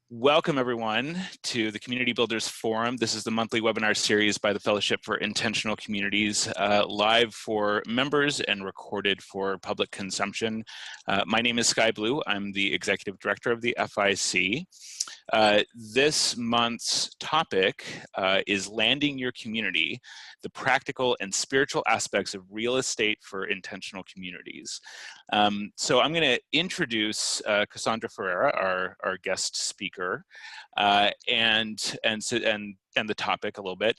Welcome everyone to the Community Builders Forum. This is the monthly webinar series by the Fellowship for Intentional Communities, live for members and recorded for public consumption. My name is Sky Blue. I'm the Executive Director of the FIC. This month's topic is Landing Your Community, the practical and spiritual aspects of real estate for intentional communities. So I'm going to introduce Cassandra Ferrera, our guest speaker, and the topic a little bit.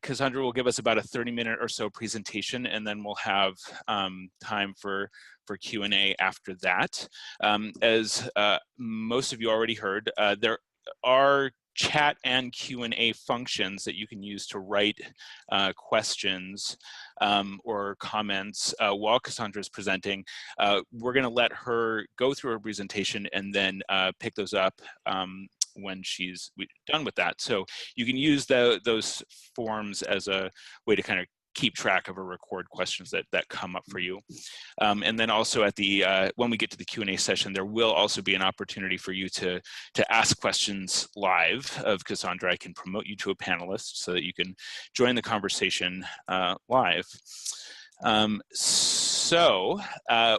Cassandra will give us about a 30-minute or so presentation, and then we'll have time for Q&A after that. As most of you already heard, there are chat and Q&A functions that you can use to write questions or comments while Cassandra is presenting. We're going to let her go through her presentation and then pick those up when she's done with that. So you can use those forms as a way to kind of keep track of or record questions that come up for you. And then also at the when we get to the Q&A session, there will also be an opportunity for you to ask questions live of Cassandra. I can promote you to a panelist so that you can join the conversation live.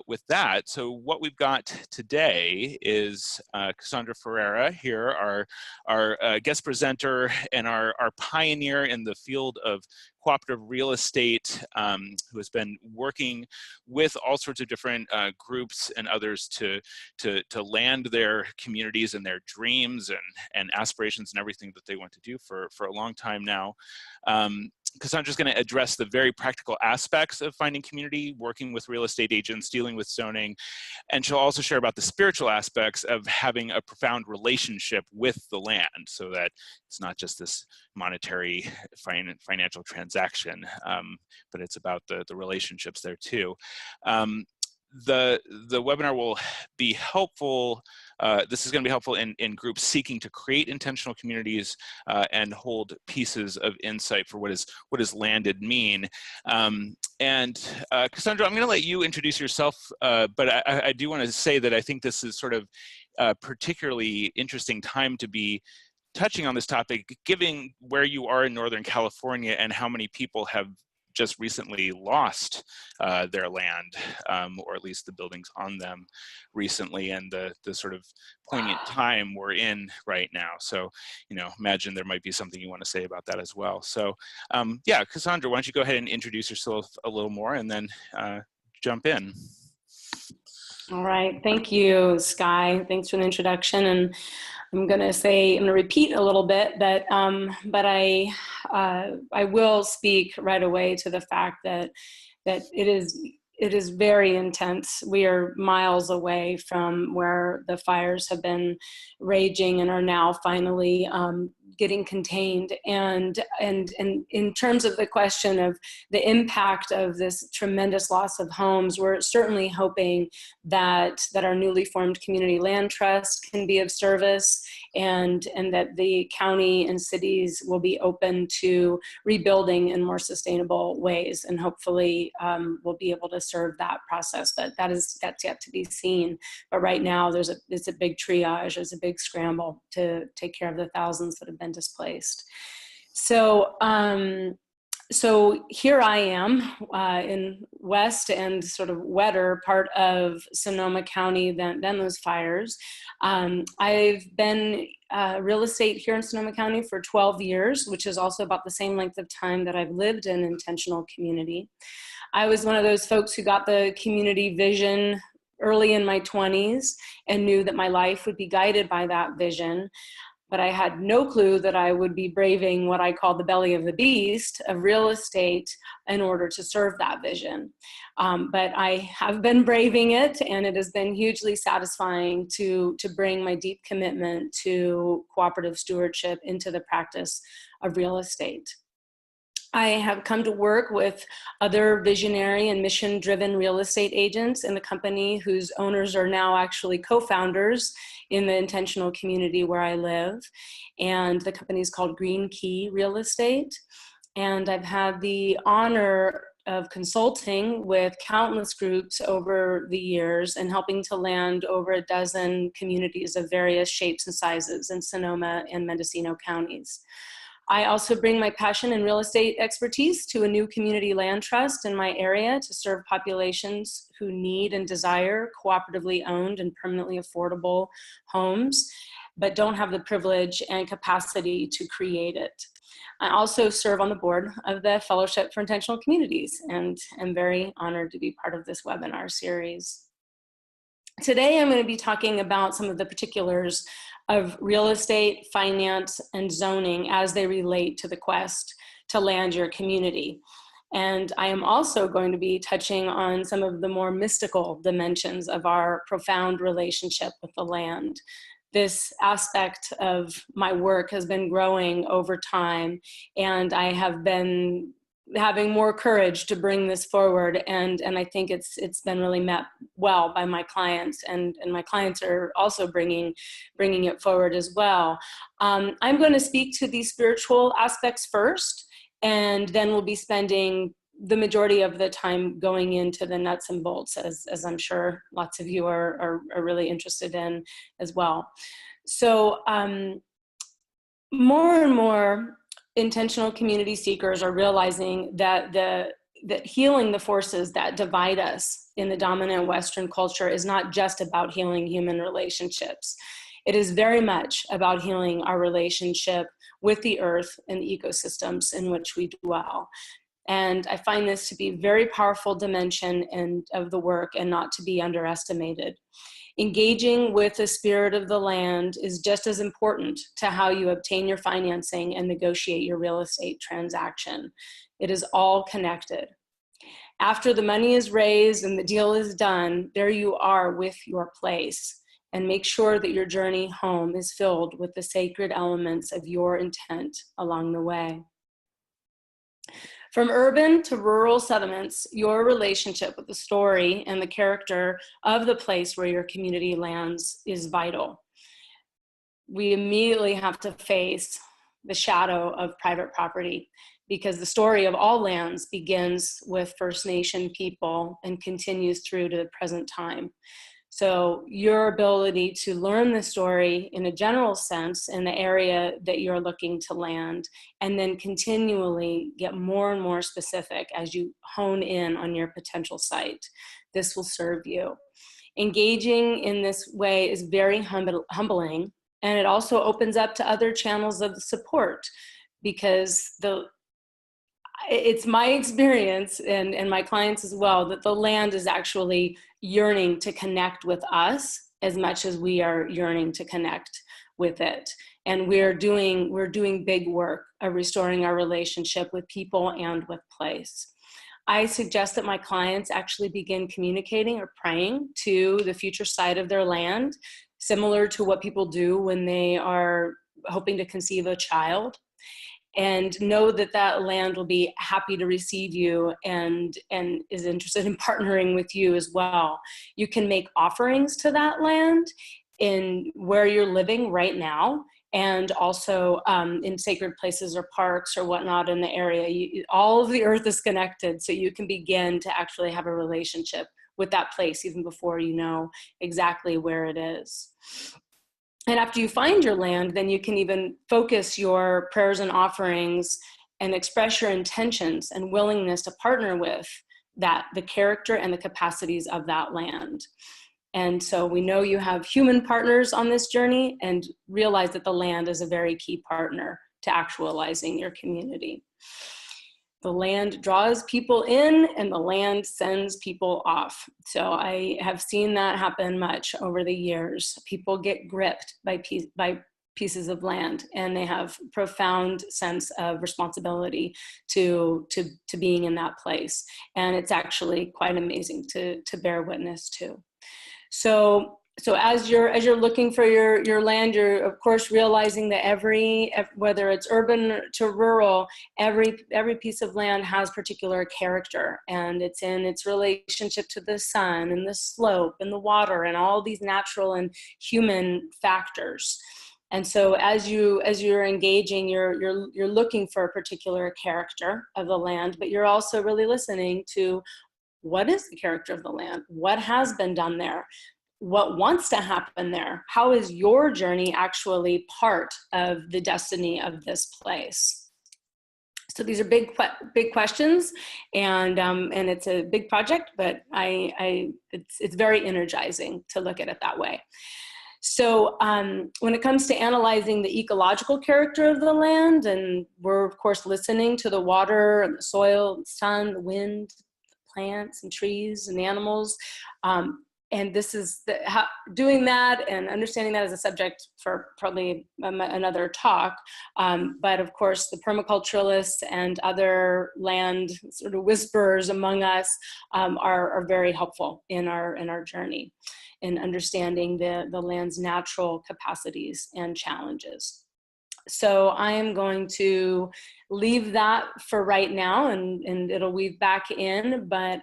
With that, so what we've got today is Cassandra Ferrera here, our guest presenter and our pioneer in the field of cooperative real estate, who has been working with all sorts of different groups and others to land their communities and their dreams and aspirations and everything that they want to do for a long time now. Cassandra's going to address the very practical aspects of finding community, working with real estate agents, dealing with zoning, and she'll also share about the spiritual aspects of having a profound relationship with the land, so that it's not just this monetary financial transaction, but it's about the relationships there too. The webinar will be helpful. This is going to be helpful in groups seeking to create intentional communities and hold pieces of insight for what does landed mean. Cassandra, I'm going to let you introduce yourself, but I do want to say that I think this is sort of a particularly interesting time to be touching on this topic, given where you are in Northern California and how many people have just recently lost their land, or at least the buildings on them recently, and the sort of poignant time we're in right now. So, imagine there might be something you want to say about that as well. So, yeah, Cassandra, why don't you go ahead and introduce yourself a little more and then jump in. All right, thank you, Sky. Thanks for the introduction. And I'm going to repeat a little bit, but I will speak right away to the fact that it is very intense. We are miles away from where the fires have been raging and are now finally getting contained. And in terms of the question of the impact of this tremendous loss of homes, we're certainly hoping that our newly formed community land trust can be of service, and that the county and cities will be open to rebuilding in more sustainable ways, and hopefully we'll be able to serve that process. But that's yet to be seen. But right now it's a big triage, there's a big scramble to take care of the thousands that have been displaced. So here I am in west and sort of wetter part of Sonoma County than those fires. I've been real estate here in Sonoma County for 12 years, which is also about the same length of time that I've lived in intentional community. I was one of those folks who got the community vision early in my 20s and knew that my life would be guided by that vision. But I had no clue that I would be braving what I call the belly of the beast of real estate in order to serve that vision. But I have been braving it, and it has been hugely satisfying to bring my deep commitment to cooperative stewardship into the practice of real estate. I have come to work with other visionary and mission-driven real estate agents in the company whose owners are now actually co-founders in the intentional community where I live. And the company is called Green Key Real Estate. And I've had the honor of consulting with countless groups over the years and helping to land over a dozen communities of various shapes and sizes in Sonoma and Mendocino counties. I also bring my passion and real estate expertise to a new community land trust in my area to serve populations who need and desire cooperatively owned and permanently affordable homes, but don't have the privilege and capacity to create it. I also serve on the board of the Fellowship for Intentional Communities, and I'm very honored to be part of this webinar series. Today, I'm going to be talking about some of the particulars of real estate, finance, and zoning as they relate to the quest to land your community. And I am also going to be touching on some of the more mystical dimensions of our profound relationship with the land. This aspect of my work has been growing over time, and I have been having more courage to bring this forward, and I think it's been really met well by my clients, and my clients are also bringing it forward as well. I'm going to speak to these spiritual aspects first, and then we'll be spending the majority of the time going into the nuts and bolts, as I'm sure lots of you are really interested in as well. So more and more intentional community seekers are realizing that that healing the forces that divide us in the dominant Western culture is not just about healing human relationships. It is very much about healing our relationship with the earth and the ecosystems in which we dwell. And I find this to be a very powerful dimension of the work and not to be underestimated. Engaging with the spirit of the land is just as important to how you obtain your financing and negotiate your real estate transaction. It is all connected. After the money is raised and the deal is done, there you are with your place. And make sure that your journey home is filled with the sacred elements of your intent along the way. From urban to rural settlements, your relationship with the story and the character of the place where your community lands is vital. We immediately have to face the shadow of private property because the story of all lands begins with First Nation people and continues through to the present time. So your ability to learn the story in a general sense in the area that you're looking to land, and then continually get more and more specific as you hone in on your potential site. This will serve you. Engaging in this way is very humbling, and it also opens up to other channels of support because it's my experience and my clients as well that the land is actually yearning to connect with us as much as we are yearning to connect with it. And we're doing big work of restoring our relationship with people and with place. I suggest that my clients actually begin communicating or praying to the future site of their land, similar to what people do when they are hoping to conceive a child. And know that that land will be happy to receive you and is interested in partnering with you as well. You can make offerings to that land in where you're living right now, and also in sacred places or parks or whatnot in the area. All of the earth is connected, so you can begin to actually have a relationship with that place even before you know exactly where it is. And after you find your land, then you can even focus your prayers and offerings and express your intentions and willingness to partner with the character and the capacities of that land. And so we know you have human partners on this journey, and realize that the land is a very key partner to actualizing your community. The land draws people in and the land sends people off. So I have seen that happen much over the years. People get gripped by pieces of land, and they have profound sense of responsibility to being in that place. And it's actually quite amazing to bear witness to. So as you're looking for your land, you're of course realizing that whether it's urban to rural, every piece of land has particular character, and it's in its relationship to the sun and the slope and the water and all these natural and human factors. And so as you're engaging, you're looking for a particular character of the land, but you're also really listening to what is the character of the land? What has been done there? What wants to happen there? How is your journey actually part of the destiny of this place? So these are big questions, and it's a big project, but it's very energizing to look at it that way. So when it comes to analyzing the ecological character of the land, and we're of course listening to the water and the soil, the sun, the wind, the plants and trees and the animals. And this is doing that and understanding that as a subject for probably another talk. But of course, the permaculturalists and other land sort of whisperers among us are very helpful in our journey in understanding the land's natural capacities and challenges. So I am going to leave that for right now, and it'll weave back in, but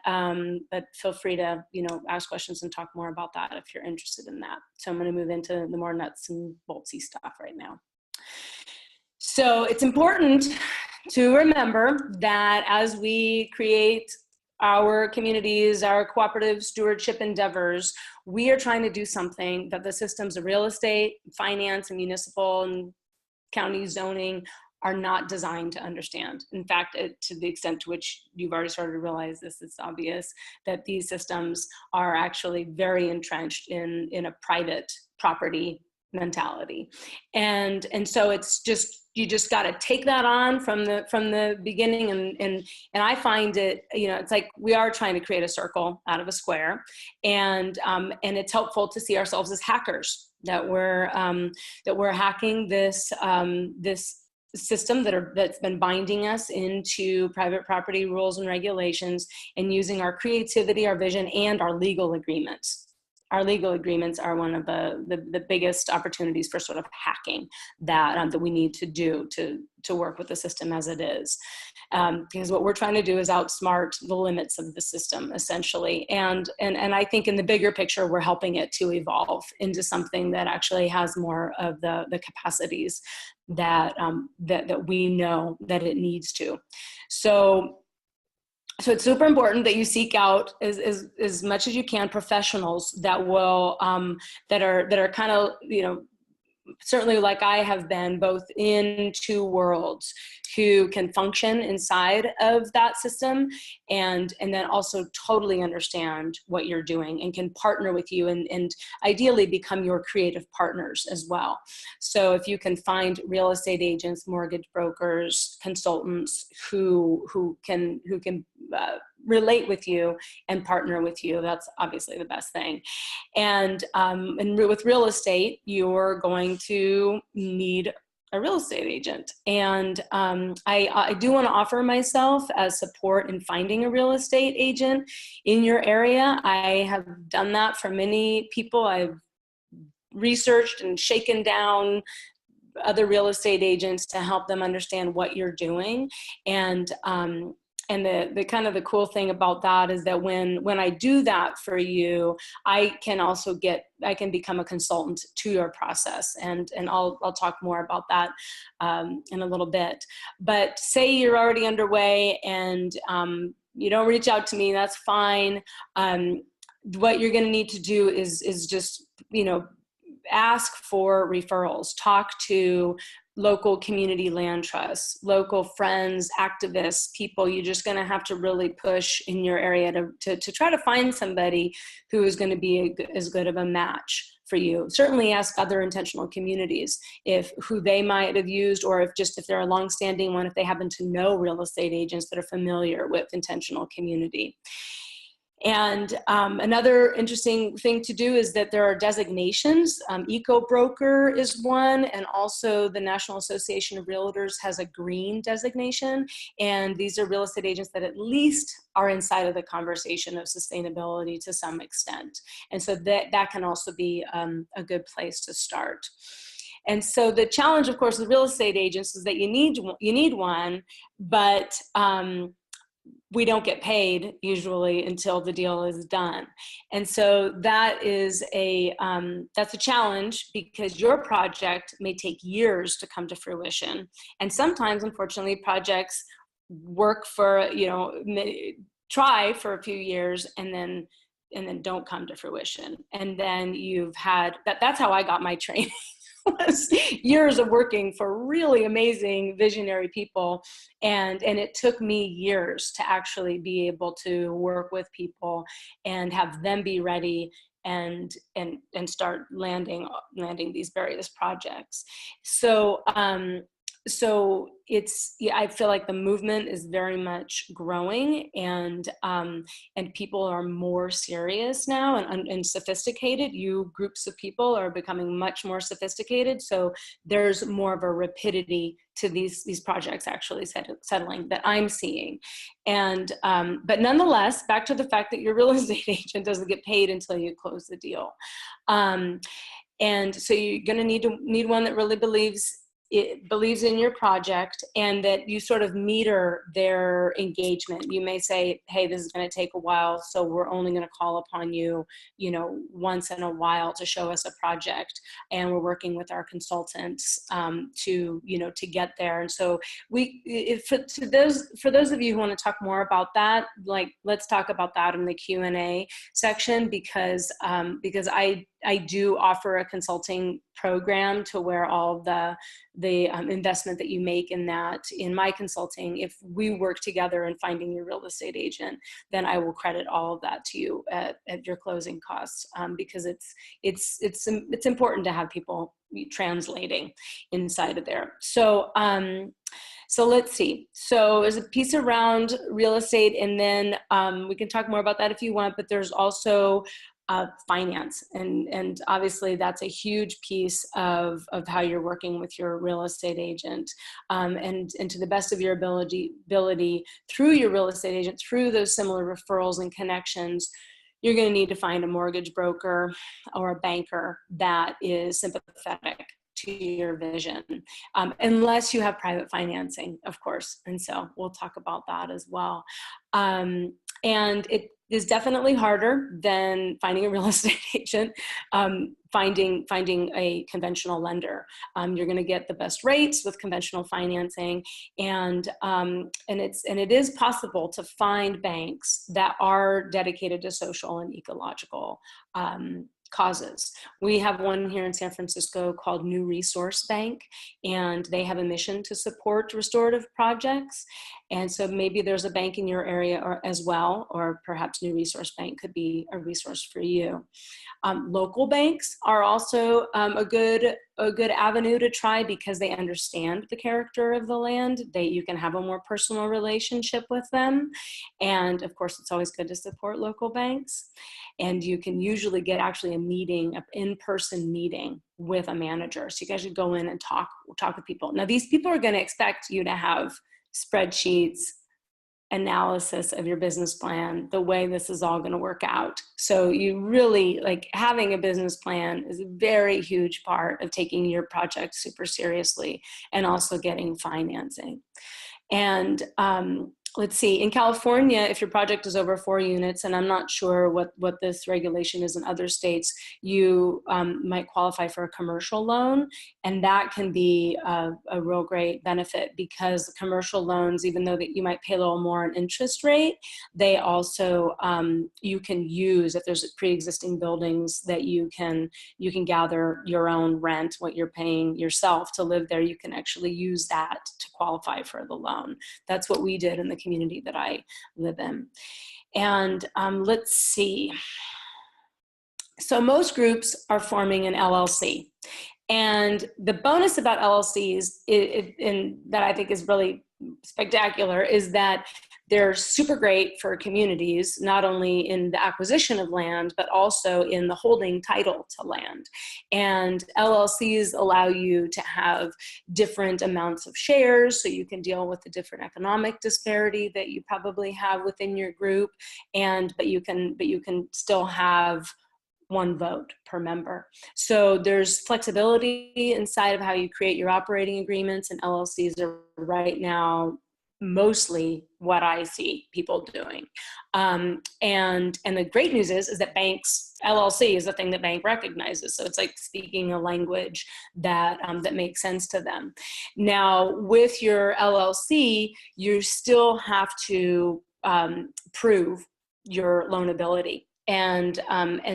feel free to, ask questions and talk more about that if you're interested in that. So I'm going to move into the more nuts and boltsy stuff right now. So it's important to remember that as we create our communities, our cooperative stewardship endeavors, we are trying to do something that the systems of real estate, finance, and municipal and county zoning are not designed to understand. In fact, to the extent to which you've already started to realize this, it's obvious that these systems are actually very entrenched in a private property mentality. And so it's just, you just got to take that on from the beginning. And I find it, it's like we are trying to create a circle out of a square, and it's helpful to see ourselves as hackers, that we're hacking this system that's been binding us into private property rules and regulations, and using our creativity, our vision, and our legal agreements. Our legal agreements are one of the biggest opportunities for sort of hacking that we need to do to work with the system as it is. Because what we're trying to do is outsmart the limits of the system, essentially. And I think in the bigger picture, we're helping it to evolve into something that actually has more of the capacities that we know that it needs to. So it's super important that you seek out as much as you can professionals that will that are kind of, certainly like I have been, both in two worlds, who can function inside of that system and then also totally understand what you're doing and can partner with you and ideally become your creative partners as well. So if you can find real estate agents, mortgage brokers, consultants who can relate with you and partner with you, that's obviously the best thing. And with real estate, you're going to need a real estate agent. And I do want to offer myself as support in finding a real estate agent in your area. I have done that for many people. I've researched and shaken down other real estate agents to help them understand what you're doing. And the kind of the cool thing about that is that when I do that for you, I can become a consultant to your process. And I'll talk more about that in a little bit. But say you're already underway and you don't reach out to me, that's fine. What you're going to need to do is just, ask for referrals, talk to local community land trusts, local friends, activists, people. You're just going to have to really push in your area to try to find somebody who is going to be as good of a match for you. Certainly ask other intentional communities who they might have used, or if they're a longstanding one, if they happen to know real estate agents that are familiar with intentional community. And another interesting thing to do is that there are designations. Eco-broker is one, and also the National Association of Realtors has a green designation. And these are real estate agents that at least are inside of the conversation of sustainability to some extent. And so that can also be a good place to start. And so the challenge, of course, with real estate agents is that you need one, but we don't get paid usually until the deal is done. And so that is that's a challenge, because your project may take years to come to fruition. And sometimes, unfortunately, projects work for, try for a few years and then don't come to fruition. And then you've had that's how I got my training. Was years of working for really amazing visionary people, and it took me years to actually be able to work with people and have them be ready and start landing these various projects. So I feel like the movement is very much growing, and people are more serious now and sophisticated. Groups of people are becoming much more sophisticated. So there's more of a rapidity to these projects actually settling that I'm seeing. And but nonetheless, back to the fact that your real estate agent doesn't get paid until you close the deal. And so you're going to need one that really believes in your project, and that you sort of meter their engagement. You may say, hey, this is going to take a while, so we're only going to call upon you, once in a while to show us a project, and we're working with our consultants to get there. And so for those of you who want to talk more about that, let's talk about that in the Q&A section, because I do offer a consulting program to where all the investment that you make in my consulting, if we work together in finding your real estate agent, then I will credit all of that to you at your closing costs, because it's important to have people translating inside of there. So let's see. So there's a piece around real estate, and then we can talk more about that if you want, but there's also finance. And obviously that's a huge piece of how you're working with your real estate agent. And to the best of your ability through your real estate agent, through those similar referrals and connections, you're going to need to find a mortgage broker or a banker that is sympathetic to your vision, unless you have private financing, of course. And so we'll talk about that as well. And it is definitely harder than finding a real estate agent, finding a conventional lender. You're going to get the best rates with conventional financing, and it is possible to find banks that are dedicated to social and ecological causes. We have one here in San Francisco called New Resource Bank, and they have a mission to support restorative projects. And so maybe there's a bank in your area as well, or perhaps New Resource Bank could be a resource for you. Local banks are also a good avenue to try, because they understand the character of the land. You can have a more personal relationship with them. And of course, it's always good to support local banks. And you can usually get actually an in-person meeting with a manager. So you guys should go in and talk with people. Now, these people are going to expect you to have spreadsheets, analysis of your business plan, the way this is all going to work out. So you really, having a business plan is a very huge part of taking your project super seriously, and also getting financing. And let's see, in California, if your project is over 4 units, and I'm not sure what this regulation is in other states, you might qualify for a commercial loan. And that can be a real great benefit, because the commercial loans, even though that you might pay a little more in interest rate, they also, you can use, if there's pre-existing buildings that you can gather your own rent, what you're paying yourself to live there, you can actually use that to qualify for the loan. That's what we did in the community that I live in. And let's see. So most groups are forming an LLC. And the bonus about LLCs, and that I think is really spectacular, is that they're super great for communities, not only in the acquisition of land, but also in the holding title to land. And LLCs allow you to have different amounts of shares, so you can deal with the different economic disparity that you probably have within your group. But you can still have one vote per member. So there's flexibility inside of how you create your operating agreements, and LLCs are right now mostly what I see people doing. And the great news is that banks, LLC is the thing that bank recognizes. So it's like speaking a language that, that makes sense to them. Now with your LLC, you still have to prove your loanability. And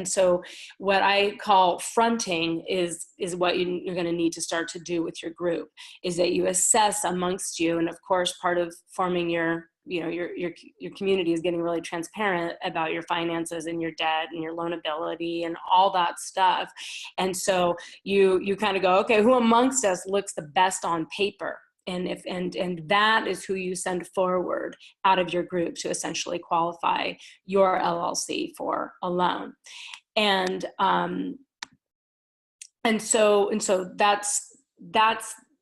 so what I call fronting is what you're going to need to start to do with your group, is that you assess amongst you. And of course, part of forming your community is getting really transparent about your finances and your debt and your loanability and all that stuff. And so you kind of go, okay, who amongst us looks the best on paper? And that is who you send forward out of your group to essentially qualify your LLC for a loan. And so that's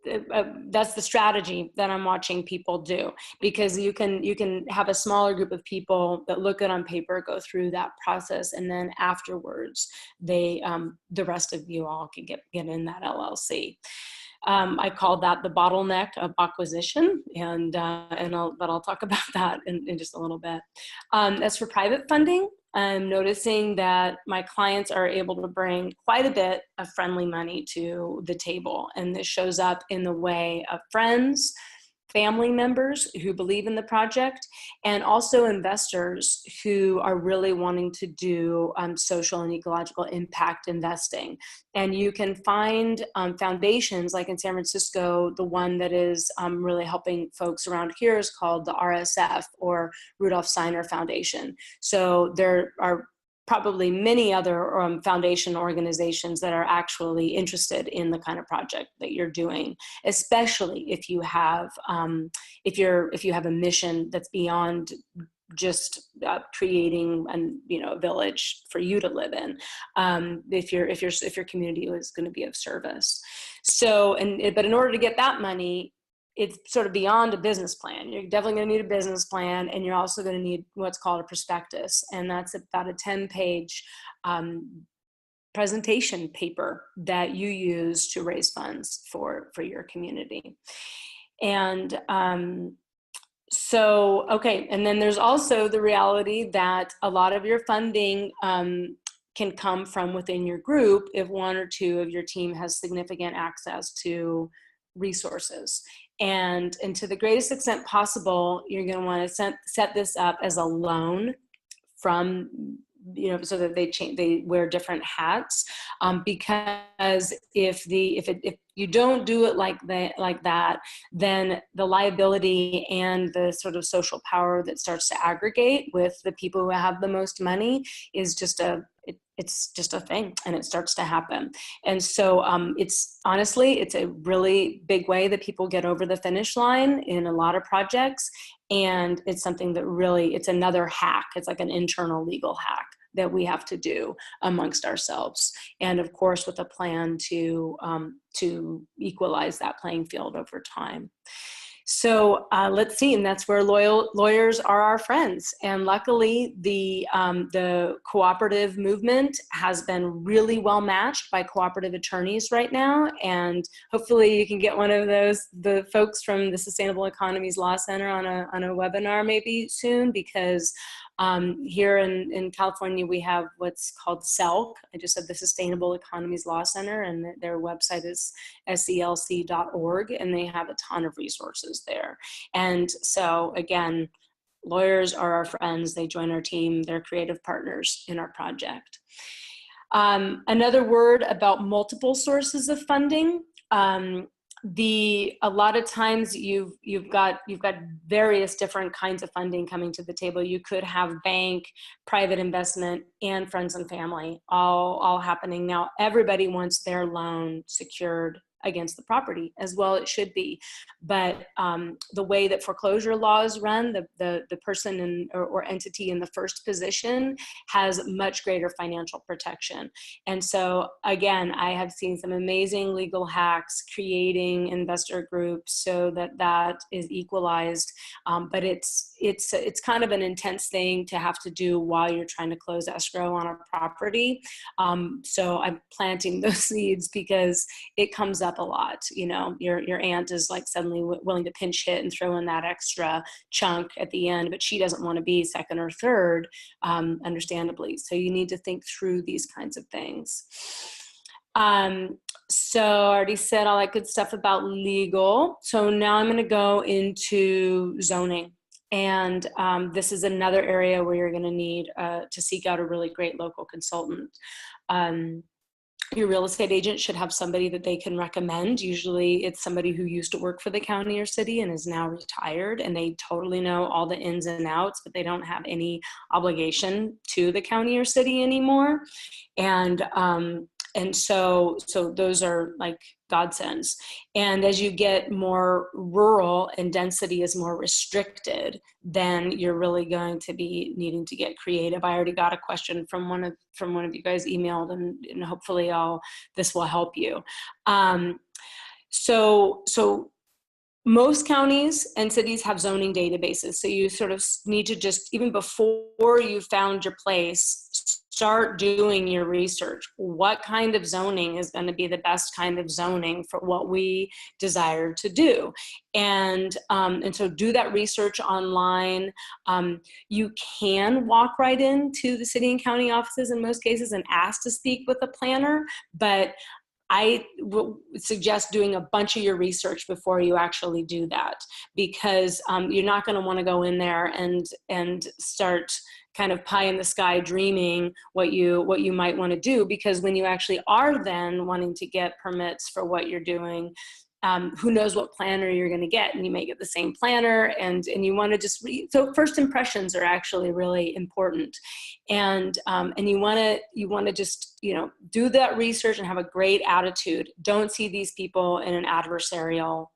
the strategy that I'm watching people do, because you can have a smaller group of people that look good on paper, go through that process, and then afterwards the rest of you all can get in that LLC. I call that the bottleneck of acquisition, but I'll talk about that in just a little bit. As for private funding, I'm noticing that my clients are able to bring quite a bit of friendly money to the table, and this shows up in the way of friends, family members who believe in the project, and also investors who are really wanting to do social and ecological impact investing. And you can find foundations, like in San Francisco, the one that is really helping folks around here is called the RSF, or Rudolf Steiner Foundation. So there are probably many other foundation organizations that are actually interested in the kind of project that you're doing, especially if you have if you have a mission that's beyond just creating a village for you to live in. If your community is going to be of service. So, but in order to get that money, it's sort of beyond a business plan. You're definitely going to need a business plan, and you're also going to need what's called a prospectus, and that's about a 10-page presentation paper that you use to raise funds for your community. And okay, and then there's also the reality that a lot of your funding can come from within your group if one or two of your team has significant access to resources. And to the greatest extent possible, you're going to want to set this up as a loan from, so that they wear different hats, because if you don't do it like that, then the liability and the sort of social power that starts to aggregate with the people who have the most money is just it's just a thing, and it starts to happen. And so it's a really big way that people get over the finish line in a lot of projects. And it's something that really, it's another hack. It's like an internal legal hack that we have to do amongst ourselves. And of course, with a plan to equalize that playing field over time. So let's see, and that's where lawyers are our friends. And luckily, the cooperative movement has been really well matched by cooperative attorneys right now. And hopefully you can get one of the folks from the Sustainable Economies Law Center on a webinar maybe soon, because here in California, we have what's called SELC. I just said the Sustainable Economies Law Center, and their website is selc.org, and they have a ton of resources there. And so again, lawyers are our friends. They join our team. They're creative partners in our project. Another word about multiple sources of funding. A lot of times you've got various different kinds of funding coming to the table. You could have bank, private investment, and friends and family all happening. Now everybody wants their loan secured against the property, as well it should be. But the way that foreclosure laws run, the person or entity in the first position has much greater financial protection. And so again, I have seen some amazing legal hacks creating investor groups so that is equalized. But it's kind of an intense thing to have to do while you're trying to close escrow on a property. So I'm planting those seeds because it comes up up a lot. You know, your aunt is like suddenly willing to pinch hit and throw in that extra chunk at the end, but she doesn't want to be second or third, understandably. So you need to think through these kinds of things. So I already said all that good stuff about legal. So now I'm going to go into zoning. And this is another area where you're going to need to seek out a really great local consultant. Your real estate agent should have somebody that they can recommend. Usually it's somebody who used to work for the county or city and is now retired, and they totally know all the ins and outs, but they don't have any obligation to the county or city anymore. And so those are like godsends. And as you get more rural and density is more restricted, then you're really going to be needing to get creative. I already got a question from one of you guys emailed, and hopefully this will help you. So most counties and cities have zoning databases. So you sort of need to just, even before you found your place, start doing your research. What kind of zoning is going to be the best kind of zoning for what we desire to do? And so do that research online. You can walk right into the city and county offices in most cases and ask to speak with a planner, but I would suggest doing a bunch of your research before you actually do that, because you're not going to want to go in there and start kind of pie in the sky dreaming what you might want to do, because when you actually are then wanting to get permits for what you're doing, who knows what planner you're going to get, and you may get the same planner, and you want to just so first impressions are actually really important, and you want to just, you know, do that research and have a great attitude. Don't see these people in an adversarial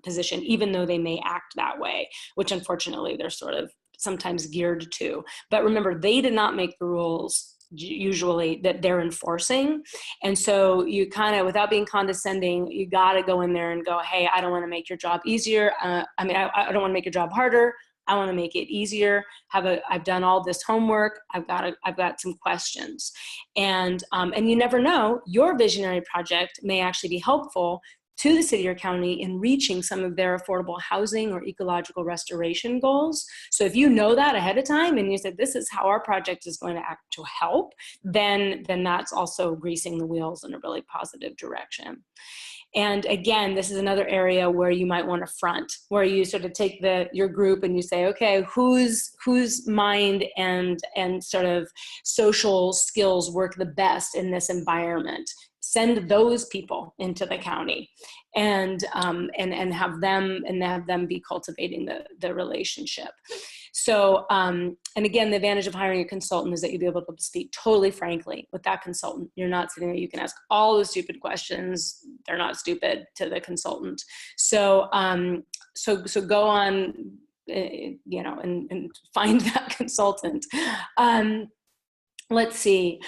position, even though they may act that way, which unfortunately they're sort of sometimes geared to. But remember, they did not make the rules usually that they're enforcing. And so you kind of, without being condescending, you got to go in there and go, hey, I don't want to make your job easier. I don't want to make your job harder. I want to make it easier. I've done all this homework. I've got some questions. And you never know, your visionary project may actually be helpful to the city or county in reaching some of their affordable housing or ecological restoration goals. So if you know that ahead of time and you said, this is how our project is going to act to help, then that's also greasing the wheels in a really positive direction. And again, this is another area where you might want to front, where you sort of take your group and you say, okay, whose mind and sort of social skills work the best in this environment? Send those people into the county and have them be cultivating the relationship. So, and again, the advantage of hiring a consultant is that you'll be able to speak totally frankly with that consultant. You're not sitting there, you can ask all the stupid questions. They're not stupid to the consultant. So, so go on, you know, and find that consultant. Let's see.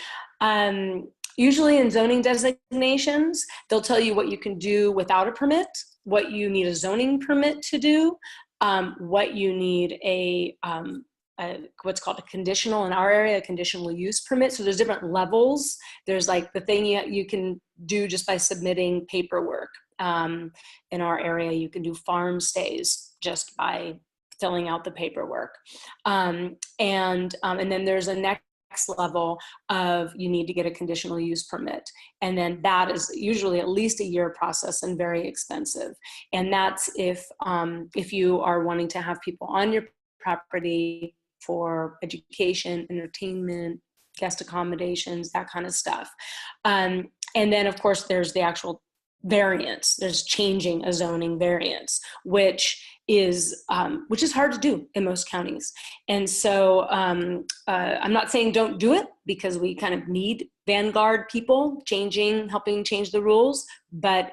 Usually in zoning designations, they'll tell you what you can do without a permit, what you need a zoning permit to do, what you need what's called a conditional, in our area, a conditional use permit. So there's different levels. There's like the thing you can do just by submitting paperwork. In our area, you can do farm stays just by filling out the paperwork. And then there's a next level of you need to get a conditional use permit. And then that is usually at least a year process and very expensive. And that's if you are wanting to have people on your property for education, entertainment, guest accommodations, that kind of stuff. And then of course there's the actual variance. There's changing a zoning variance, which is hard to do in most counties. And so I'm not saying don't do it, because we kind of need vanguard people helping change the rules, but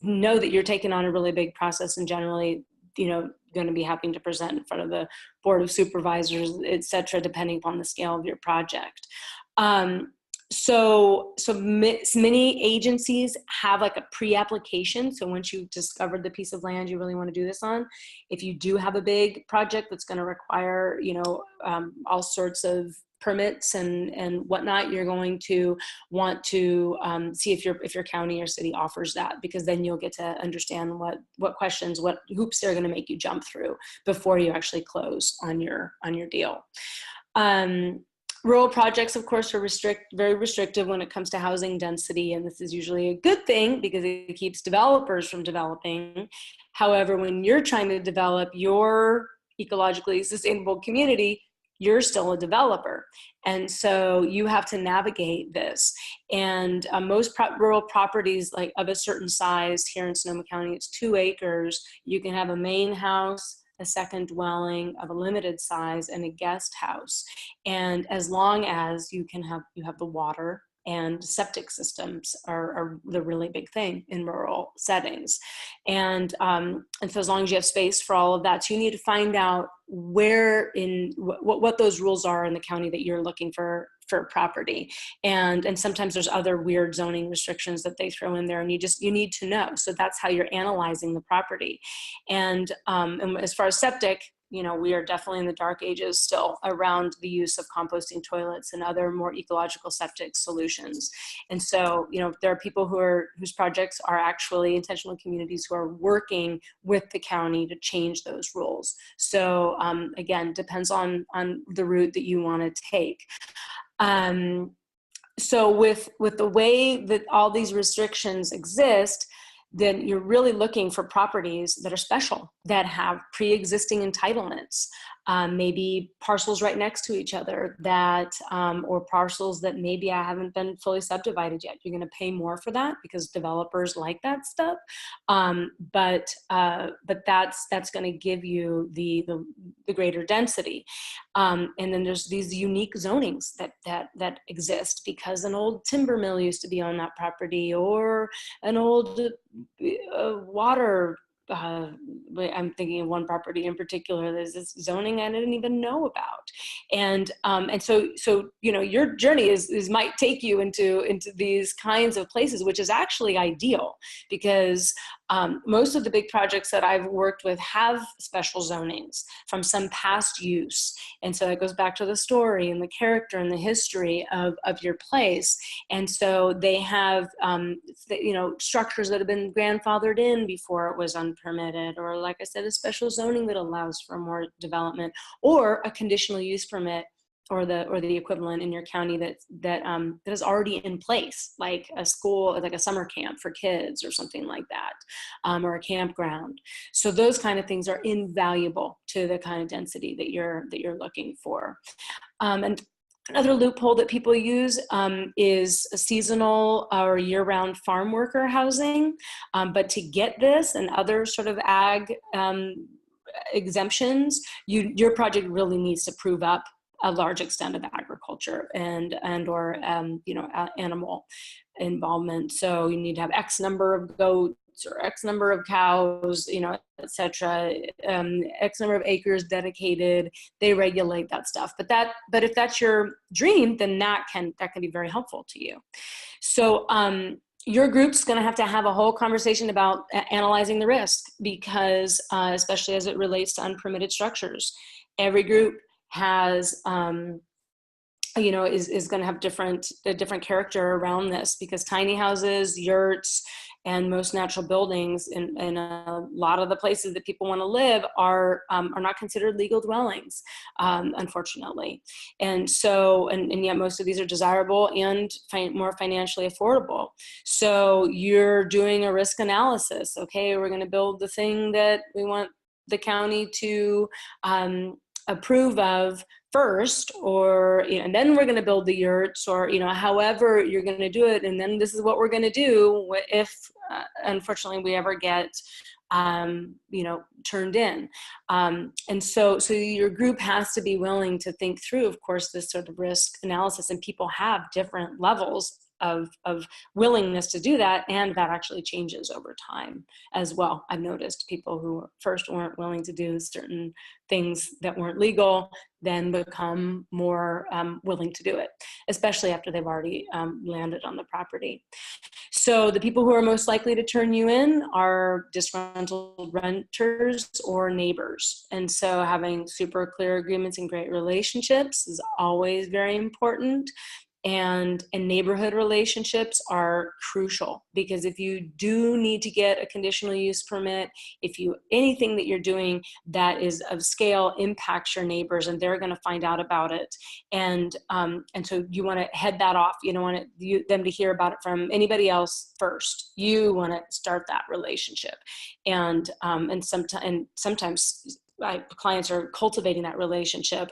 know that you're taking on a really big process, and generally, you know, going to be having to present in front of the board of supervisors, et cetera, depending upon the scale of your project. So many agencies have like a pre-application. So once you've discovered the piece of land you really want to do this on, if you do have a big project that's going to require, you know, all sorts of permits and whatnot, you're going to want to see if your county or city offers that, because then you'll get to understand what questions, what hoops they're going to make you jump through before you actually close on your deal. Rural projects, of course, are very restrictive when it comes to housing density, and this is usually a good thing because it keeps developers from developing. However, when you're trying to develop your ecologically sustainable community, you're still a developer. And so you have to navigate this. And most rural properties, like of a certain size here in Sonoma County, it's 2 acres. You can have a main house, a second dwelling of a limited size, and a guest house. And as long as you have the water, and septic systems are the really big thing in rural settings. And so as long as you have space for all of that, so you need to find out what those rules are in the county that you're looking for property. And sometimes there's other weird zoning restrictions that they throw in there, and you need to know. So that's how you're analyzing the property. And as far as septic, we are definitely in the dark ages still around the use of composting toilets and other more ecological septic solutions. And so, there are people whose projects are actually intentional communities who are working with the county to change those rules. So again, depends on the route that you want to take. So with the way that all these restrictions exist, then you're really looking for properties that are special, that have pre-existing entitlements, maybe parcels right next to each other or parcels that maybe haven't been fully subdivided yet. You're going to pay more for that because developers like that stuff. But that's going to give you the greater density. And then there's these unique zonings that exist because an old timber mill used to be on that property, or an old water. I'm thinking of one property in particular. There's this zoning I didn't even know about, and so your journey might take you into these kinds of places, which is actually ideal because most of the big projects that I've worked with have special zonings from some past use, and so it goes back to the story and the character and the history of your place, and so they have structures that have been grandfathered in before it was unpermitted, or like I said, a special zoning that allows for more development, or a conditional use permit or the equivalent in your county that is already in place, like a school, like a summer camp for kids or something like that, or a campground. So those kind of things are invaluable to the kind of density that you're looking for. And another loophole that people use is a seasonal or year-round farm worker housing. But to get this and other sort of ag exemptions, your project really needs to prove up a large extent of agriculture or animal involvement. So you need to have X number of goats or X number of cows, et cetera, X number of acres dedicated. They regulate that stuff. But if that's your dream, then that can be very helpful to you. So your group's going to have a whole conversation about analyzing the risk, because especially as it relates to unpermitted structures, every group has is going to have a different character around this, because tiny houses, yurts, and most natural buildings in a lot of the places that people want to live are not considered legal dwellings, unfortunately. And so, and yet most of these are desirable and more financially affordable. So you're doing a risk analysis. Okay, we're going to build the thing that we want the county to approve of first, and then we're going to build the yurts, or however you're going to do it, and then this is what we're going to do if unfortunately we ever get turned in. And so your group has to be willing to think through, of course, this sort of risk analysis, and people have different levels of willingness to do that, and that actually changes over time as well. I've noticed people who first weren't willing to do certain things that weren't legal then become more willing to do it, especially after they've already landed on the property. So the people who are most likely to turn you in are disgruntled renters or neighbors. And so having super clear agreements and great relationships is always very important. And neighborhood relationships are crucial, because if you do need to get a conditional use permit, anything that you're doing that is of scale impacts your neighbors, and they're going to find out about it. And so you want to head that off. You don't want them to hear about it from anybody else first. You want to start that relationship. And sometimes clients are cultivating that relationship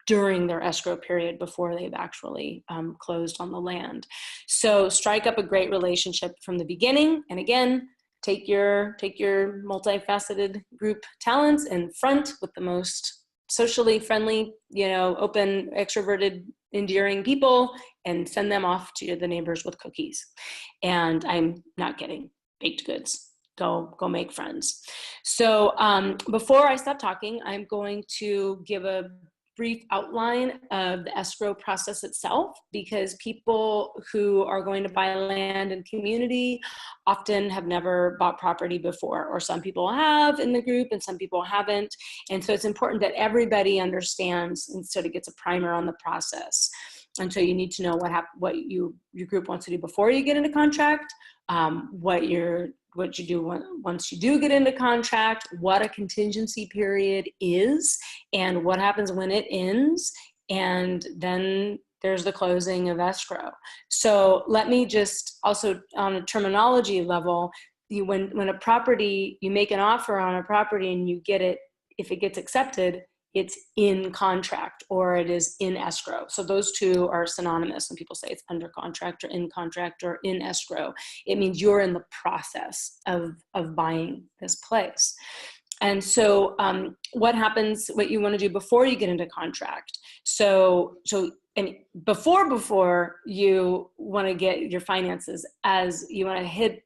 during their escrow period before they've actually closed on the land. So strike up a great relationship from the beginning. And again, take your multifaceted group talents and front with the most socially friendly, open, extroverted, endearing people, and send them off to the neighbors with cookies. And I'm not kidding, baked goods. Go make friends. So before I stop talking, I'm going to give a brief outline of the escrow process itself, because people who are going to buy land and community often have never bought property before, or some people have in the group and some people haven't. And so it's important that everybody understands and sort of gets a primer on the process. And so you need to know what your group wants to do before you get into contract, what you do once you do get into contract, what a contingency period is, and what happens when it ends, and then there's the closing of escrow. So let me just also, on a terminology level, when you make an offer on a property and you get it, if it gets accepted, it's in contract or it is in escrow. So those two are synonymous when people say it's under contract or in escrow. It means you're in the process of buying this place. And so what you want to do before you get into contract. And before you want to get your finances, as you want to hit,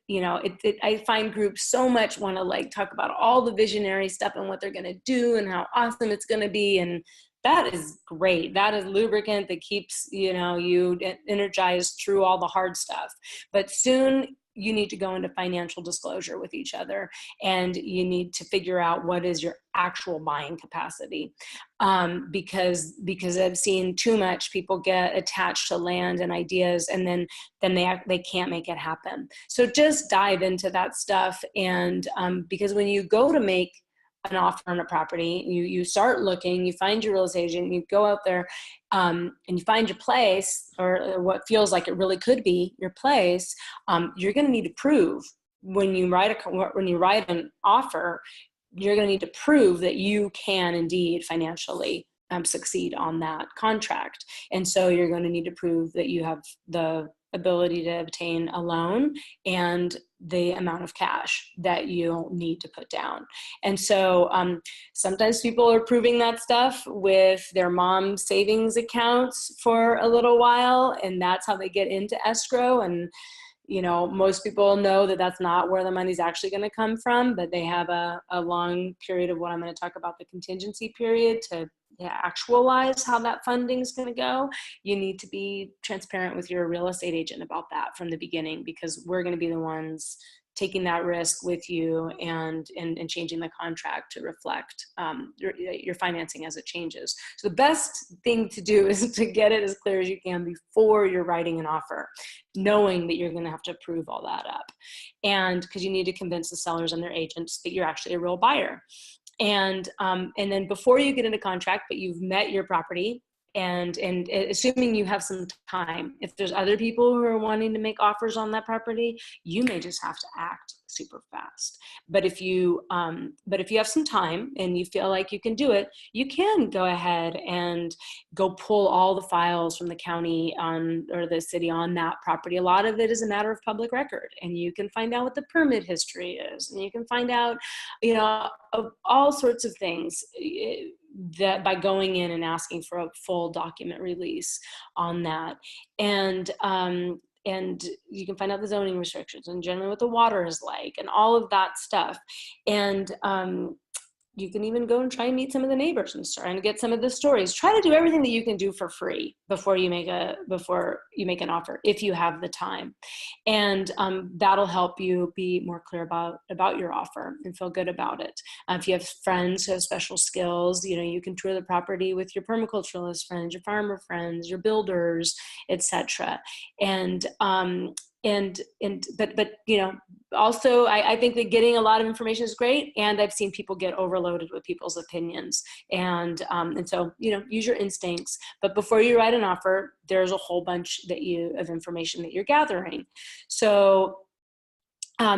I find groups so much want to talk about all the visionary stuff and what they're going to do and how awesome it's going to be. And that is great. That is lubricant that keeps, you energized through all the hard stuff. But soon you need to go into financial disclosure with each other, and you need to figure out what is your actual buying capacity. Because I've seen too much people get attached to land and ideas, and then they can't make it happen. So just dive into that stuff. And because when you go to make an offer on a property, you start looking, you find your real estate agent, you go out there and you find your place, or what feels like it really could be your place. You're going to need to prove when you write an offer, you're going to need to prove that you can indeed financially succeed on that contract. And so you're going to need to prove that you have the ability to obtain a loan and the amount of cash that you'll need to put down. And so sometimes people are proving that stuff with their mom's savings accounts for a little while, and that's how they get into escrow. And most people know that that's not where the money's actually going to come from, but they have a long period of what I'm going to talk about, the contingency period, to actualize how that funding is going to go. You need to be transparent with your real estate agent about that from the beginning, because we're going to be the ones taking that risk with you and changing the contract to reflect your financing as it changes. So the best thing to do is to get it as clear as you can before you're writing an offer, knowing that you're going to have to prove all that up. And because you need to convince the sellers and their agents that you're actually a real buyer. And then before you get into contract, but you've met your property, and assuming you have some time, if there's other people who are wanting to make offers on that property, you may just have to act super fast. But if you have some time and you feel like you can do it, you can go ahead and go pull all the files from the county or the city on that property. A lot of it is a matter of public record, and you can find out what the permit history is, and you can find out, all sorts of things that by going in and asking for a full document release on that. And and you can find out the zoning restrictions and generally what the water is like and all of that stuff. And you can even go and try and meet some of the neighbors and try and get some of the stories. Try to do everything that you can do for free before you make an offer, if you have the time. And that'll help you be more clear about your offer and feel good about it. If you have friends who have special skills, you can tour the property with your permaculturalist friends, your farmer friends, your builders, etc. But also I think that getting a lot of information is great, and I've seen people get overloaded with people's opinions, and so use your instincts. But before you write an offer, there's a whole bunch of information that you're gathering. So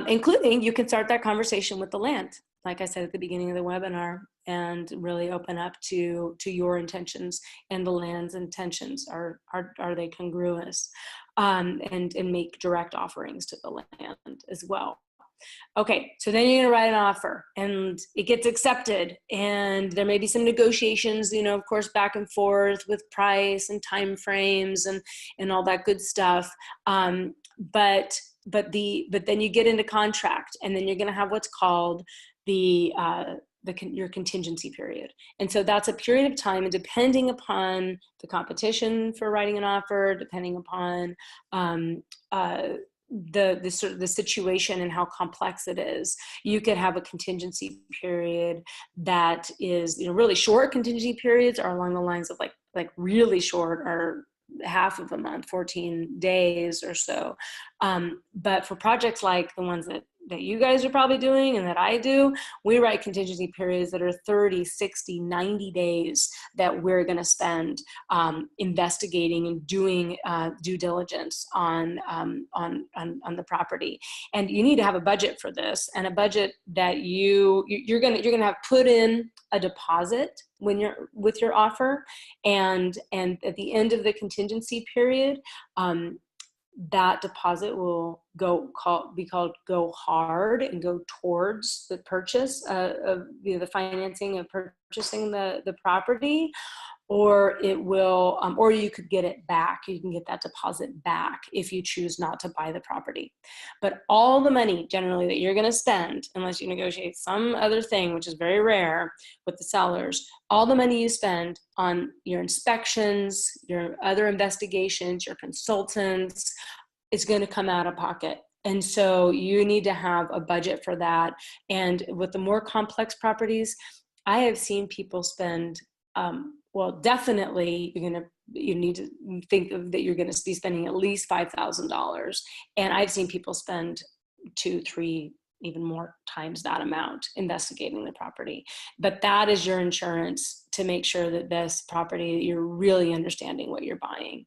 including, you can start that conversation with the land, like I said at the beginning of the webinar, and really open up to your intentions and the land's intentions. Are they congruous? And make direct offerings to the land as well. Okay, so then you're gonna write an offer and it gets accepted, and there may be some negotiations, of course, back and forth with price and time frames and all that good stuff. But then you get into contract, and then you're gonna have what's called your contingency period. And so that's a period of time, and depending upon the competition for writing an offer, depending upon the situation and how complex it is, you could have a contingency period that is, really short. Contingency periods are along the lines of like really short, or half of a month, 14 days or so. But for projects like the ones that you guys are probably doing and that I do, we write contingency periods that are 30, 60, 90 days that we're going to spend investigating and doing due diligence on the property. And you need to have a budget for this, and a budget that you're going to have put in a deposit when you're with your offer, and at the end of the contingency period, that deposit will be called go hard and go towards the purchase of the financing of purchasing the property, or it will, or you could get it back. You can get that deposit back if you choose not to buy the property. But all the money generally that you're going to spend, unless you negotiate some other thing, which is very rare with the sellers, all the money you spend on your inspections, your other investigations, your consultants, is going to come out of pocket. And so you need to have a budget for that. And with the more complex properties, I have seen people spend, definitely you need to think of that you're going to be spending at least $5,000. And I've seen people spend 2, 3, even more times that amount investigating the property. But that is your insurance to make sure that this property, you're really understanding what you're buying.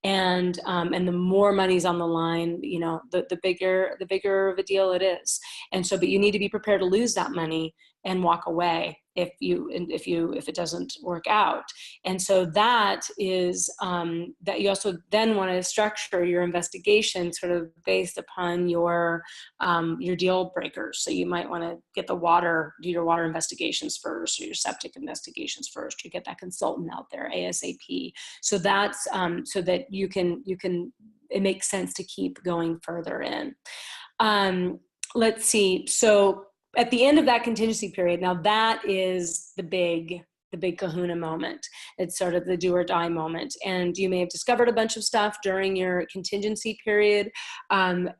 And the more money's on the line, the bigger of a deal it is. And so, but you need to be prepared to lose that money and walk away if it doesn't work out. And so that is that you also then want to structure your investigation sort of based upon your deal breakers. So you might want to do your water investigations first, or your septic investigations first. You get that consultant out there ASAP. So that's so that you can it makes sense to keep going further in. Let's see. So at the end of that contingency period, now that is the big kahuna moment. It's sort of the do or die moment. And you may have discovered a bunch of stuff during your contingency period. And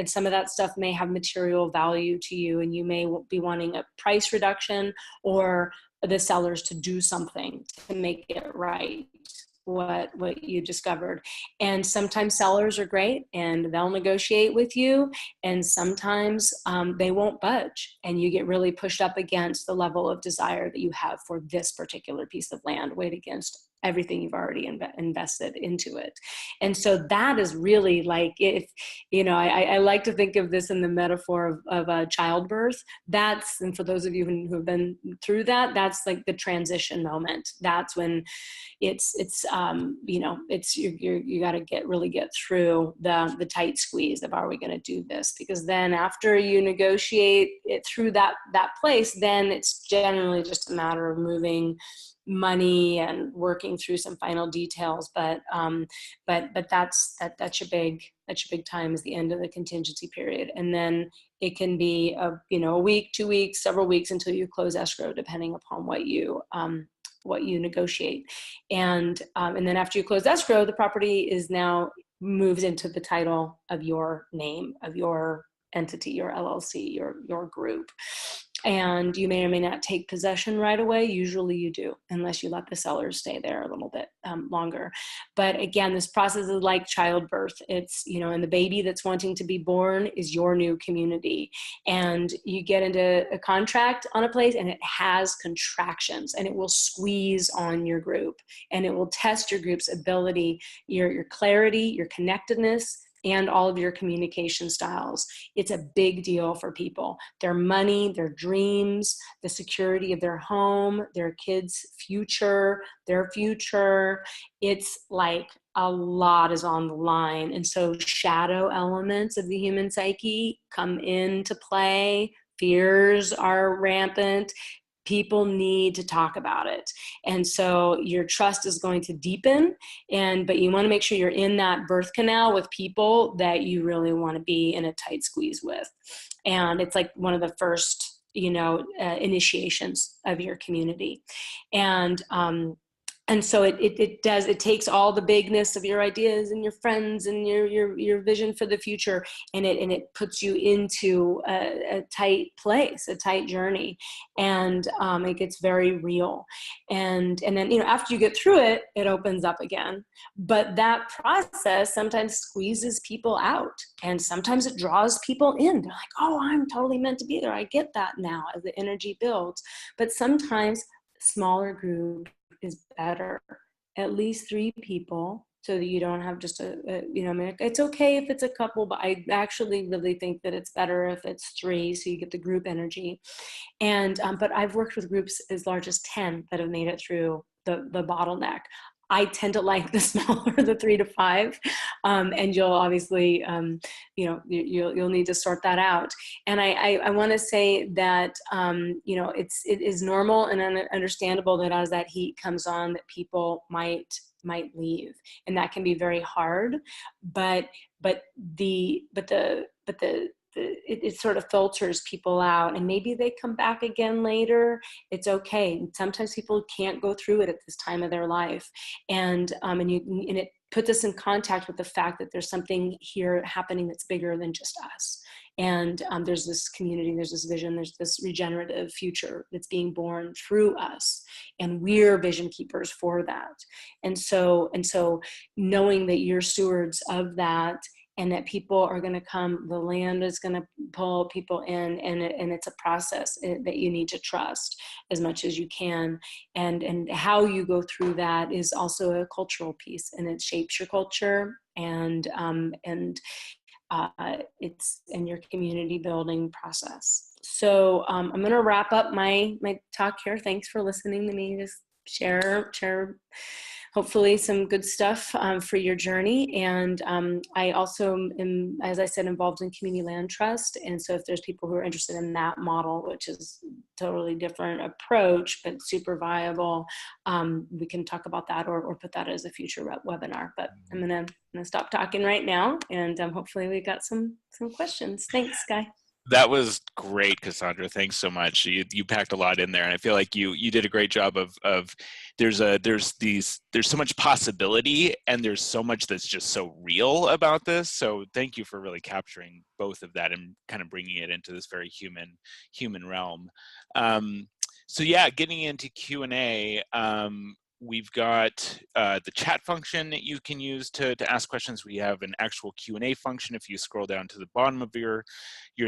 some of that stuff may have material value to you, and you may be wanting a price reduction or the sellers to do something to make it right, what you discovered. And sometimes sellers are great and they'll negotiate with you, and sometimes they won't budge, and you get really pushed up against the level of desire that you have for this particular piece of land, weighed against everything you've already invested into it. And so that is really like, if I like to think of this in the metaphor of childbirth. That's, and for those of you who have been through that, that's like the transition moment. That's when you got to really get through the tight squeeze of, are we going to do this? Because then after you negotiate it through that place, then it's generally just a matter of moving money and working through some final details. But that's your big time, is the end of the contingency period. And then it can be a week, 2 weeks, several weeks until you close escrow, depending upon what you negotiate. And then after you close escrow, the property is now moves into the title of your name, of your entity, your LLC, your group. And you may or may not take possession right away. Usually you do, unless you let the sellers stay there a little bit longer. But again, this process is like childbirth. It's, and the baby that's wanting to be born is your new community. And you get into a contract on a place and it has contractions, and it will squeeze on your group, and it will test your group's ability, your clarity, your connectedness, and all of your communication styles. It's a big deal for people. Their money, their dreams, the security of their home, their kids' future, their future. It's like a lot is on the line. And so shadow elements of the human psyche come into play. Fears are rampant. People need to talk about it. And so your trust is going to deepen, but you want to make sure you're in that birth canal with people that you really want to be in a tight squeeze with. And it's like one of the first, initiations of your community. And so it takes all the bigness of your ideas and your friends and your vision for the future, and it puts you into a tight place, a tight journey, and it gets very real. And then, after you get through it, it opens up again. But that process sometimes squeezes people out, and sometimes it draws people in. They're like, oh, I'm totally meant to be there. I get that now as the energy builds. But sometimes smaller group is better, at least 3 people, so that you don't have just it's okay if it's a couple, but I actually really think that it's better if it's 3, so you get the group energy. And but I've worked with groups as large as 10 that have made it through the bottleneck. I tend to like the smaller, the 3 to 5, and you'll obviously, you'll need to sort that out. And I want to say that, it is normal and understandable that as that heat comes on, that people might leave, and that can be very hard. But it sort of filters people out, and maybe they come back again later. It's okay. And sometimes people can't go through it at this time of their life, and it puts us in contact with the fact that there's something here happening that's bigger than just us. And there's this community, there's this vision, there's this regenerative future that's being born through us, and we're vision keepers for that. And so knowing that you're stewards of that, and that people are going to come, the land is going to pull people in, and it's a process that you need to trust as much as you can. And how you go through that is also a cultural piece, and it shapes your culture, and it's in your community building process. So I'm going to wrap up my talk here. Thanks for listening to me just share hopefully some good stuff for your journey. And I also am, as I said, involved in community land trust. And so if there's people who are interested in that model, which is totally different approach, but super viable, we can talk about that or put that as a future webinar. But I'm gonna stop talking right now, and hopefully we got some questions. Thanks, Guy. That was great, Cassandra. Thanks so much. You packed a lot in there, and I feel like you did a great job of there's so much possibility, and there's so much that's just so real about this. So thank you for really capturing both of that and kind of bringing it into this very human realm. So yeah, getting into Q&A. We've got the chat function that you can use to ask questions. We have an actual Q&A function. If you scroll down to the bottom of your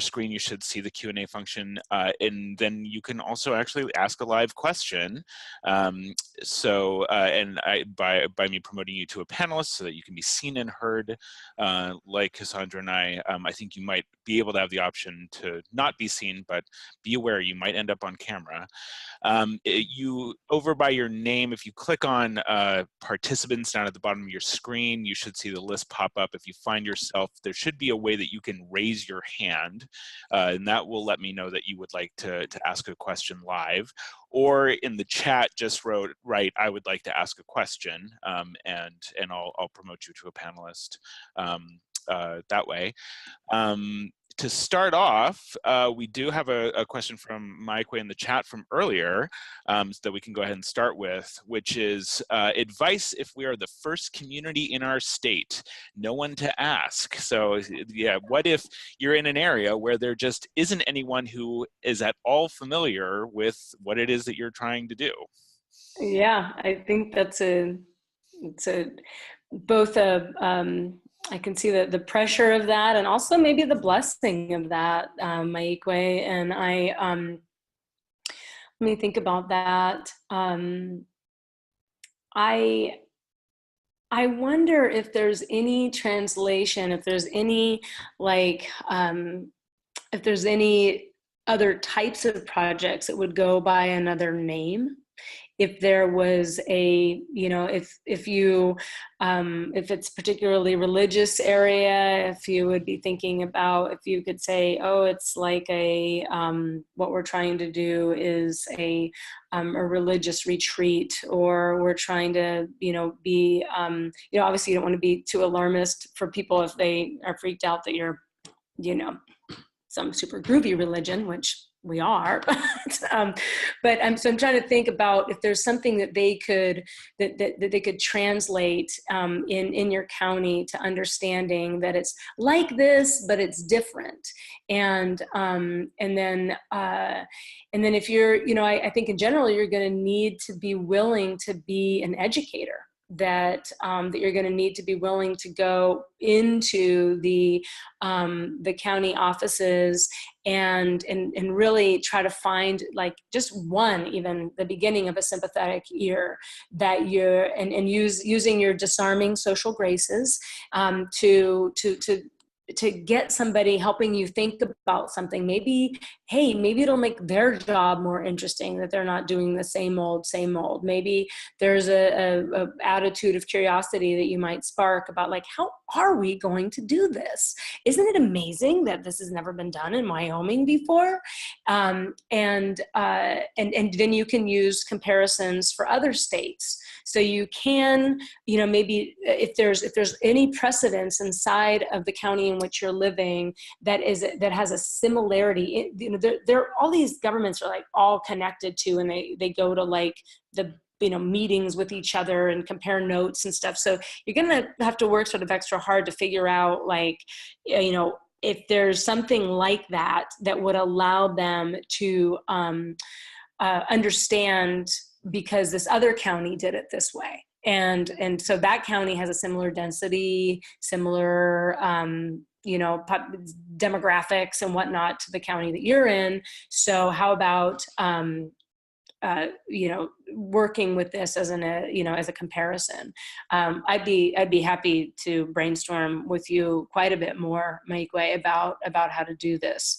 screen, you should see the Q&A function. And then you can also actually ask a live question. And by me promoting you to a panelist so that you can be seen and heard, like Cassandra and I think you might be able to have the option to not be seen, but be aware you might end up on camera. You over by your name, if you click on participants down at the bottom of your screen, you should see the list pop up. If you find yourself, there should be a way that you can raise your hand, and that will let me know that you would like to ask a question live. Or in the chat, just write, I would like to ask a question, and I'll promote you to a panelist that way. To start off, we do have a question from Mike in the chat from earlier so that we can go ahead and start with, which is advice if we are the first community in our state, no one to ask. So yeah, what if you're in an area where there just isn't anyone who is at all familiar with what it is that you're trying to do? Yeah, I think it's both I can see the pressure of that, and also maybe the blessing of that, Maikwe. And let me think about that. I wonder if there's any translation, if there's any if there's any other types of projects that would go by another name. If there was a, if it's particularly religious area, if you would be thinking about, if you could say, oh, it's like what we're trying to do is a religious retreat, or we're trying to, be, obviously you don't want to be too alarmist for people if they are freaked out that you're, some super groovy religion, which we are. So I'm trying to think about if there's something that they could that they could translate in your county to understanding that it's like this, but it's different. And then if you're, I think in general you're going to need to be willing to be an educator. That you're going to need to be willing to go into the county offices and really try to find like just even the beginning of a sympathetic ear, that you're and using your disarming social graces to get somebody helping you think about something. Maybe it'll make their job more interesting, that they're not doing the same old. Maybe there's a attitude of curiosity that you might spark about like, how are we going to do this? Isn't it amazing that this has never been done in Wyoming before? And then you can use comparisons for other states. So you can, maybe if there's any precedence inside of the county in which you're living that has a similarity, all these governments are like all connected to, and they go to like the meetings with each other and compare notes and stuff. So you're gonna have to work sort of extra hard to figure out like, if there's something like that would allow them to understand, because this other county did it this way. And so that county has a similar density, similar, demographics and whatnot to the county that you're in. So how about, working with this as as a comparison? I'd be happy to brainstorm with you quite a bit more, Maikwe, about how to do this,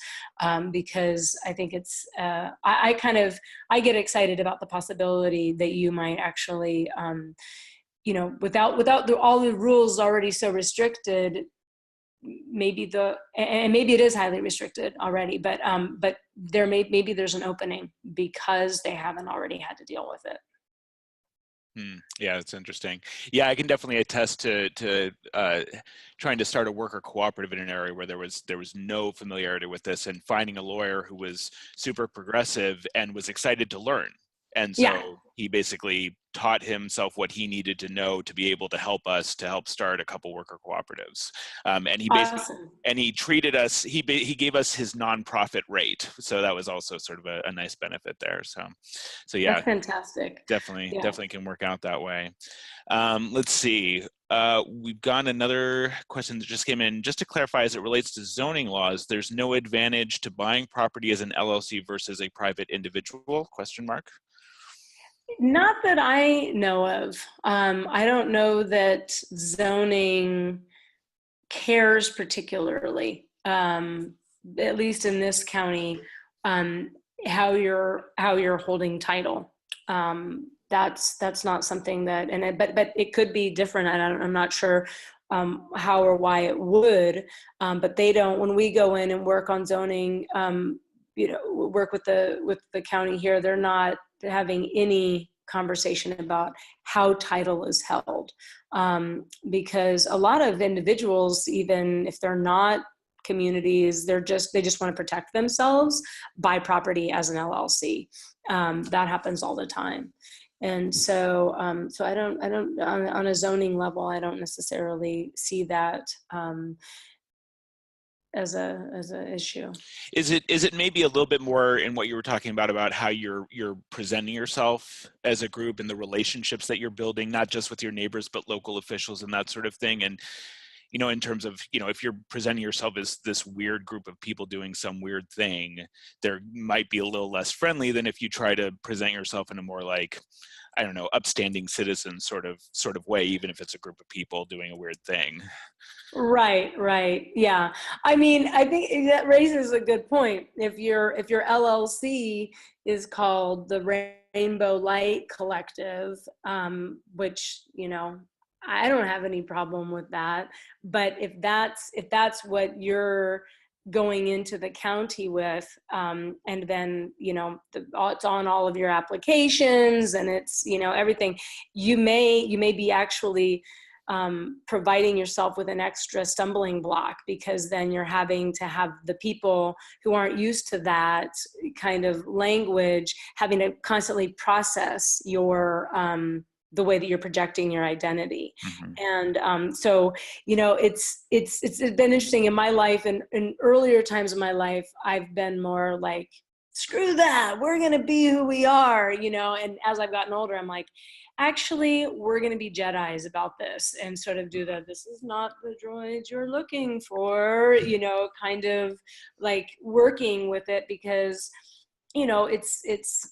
because I think it's I get excited about the possibility that you might actually, without all the rules already so restricted, maybe it is highly restricted already, but maybe there's an opening because they haven't already had to deal with it. Yeah, it's interesting. Yeah, I can definitely attest to trying to start a worker cooperative in an area where there was no familiarity with this, and finding a lawyer who was super progressive and was excited to learn. And so he basically taught himself what he needed to know to be able to help start a couple worker cooperatives. And he basically, awesome. And he treated us, he gave us his nonprofit rate. So that was also sort of a nice benefit there. So yeah. That's fantastic. Definitely can work out that way. Let's see. We've got another question that just came in. Just to clarify, as it relates to zoning laws, there's no advantage to buying property as an LLC versus a private individual? ? Not that I know of. I don't know that zoning cares particularly, at least in this county, how you're holding title. that's not something that, but it could be different. I'm not sure how or why it would, but they don't, when we go in and work on zoning, work with the county here, they're not having any conversation about how title is held, because a lot of individuals, even if they're not communities, they just want to protect themselves, buy property as an LLC. That happens all the time. And so, I don't, on a zoning level, I don't necessarily see that as a issue. Is it maybe a little bit more in what you were talking about how you're presenting yourself as a group and the relationships that you're building, not just with your neighbors, but local officials and that sort of thing? And, in terms of, if you're presenting yourself as this weird group of people doing some weird thing, there might be a little less friendly than if you try to present yourself in a more like, I don't know, upstanding citizen sort of way, even if it's a group of people doing a weird thing. Right. Yeah. I mean, I think that raises a good point. If your LLC is called the Rainbow Light Collective, which, I don't have any problem with that. But if that's what you're going into the county with, and then, it's on all of your applications and it's, everything, you may be actually providing yourself with an extra stumbling block, because then you're having to have the people who aren't used to that kind of language having to constantly process your the way that you're projecting your identity. Mm-hmm. And so, it's been interesting in my life, and in earlier times of my life, I've been more like, screw that, we're going to be who we are, and as I've gotten older, I'm like, actually, we're going to be Jedis about this, and sort of do this is not the droids you're looking for, kind of like working with it, because, it's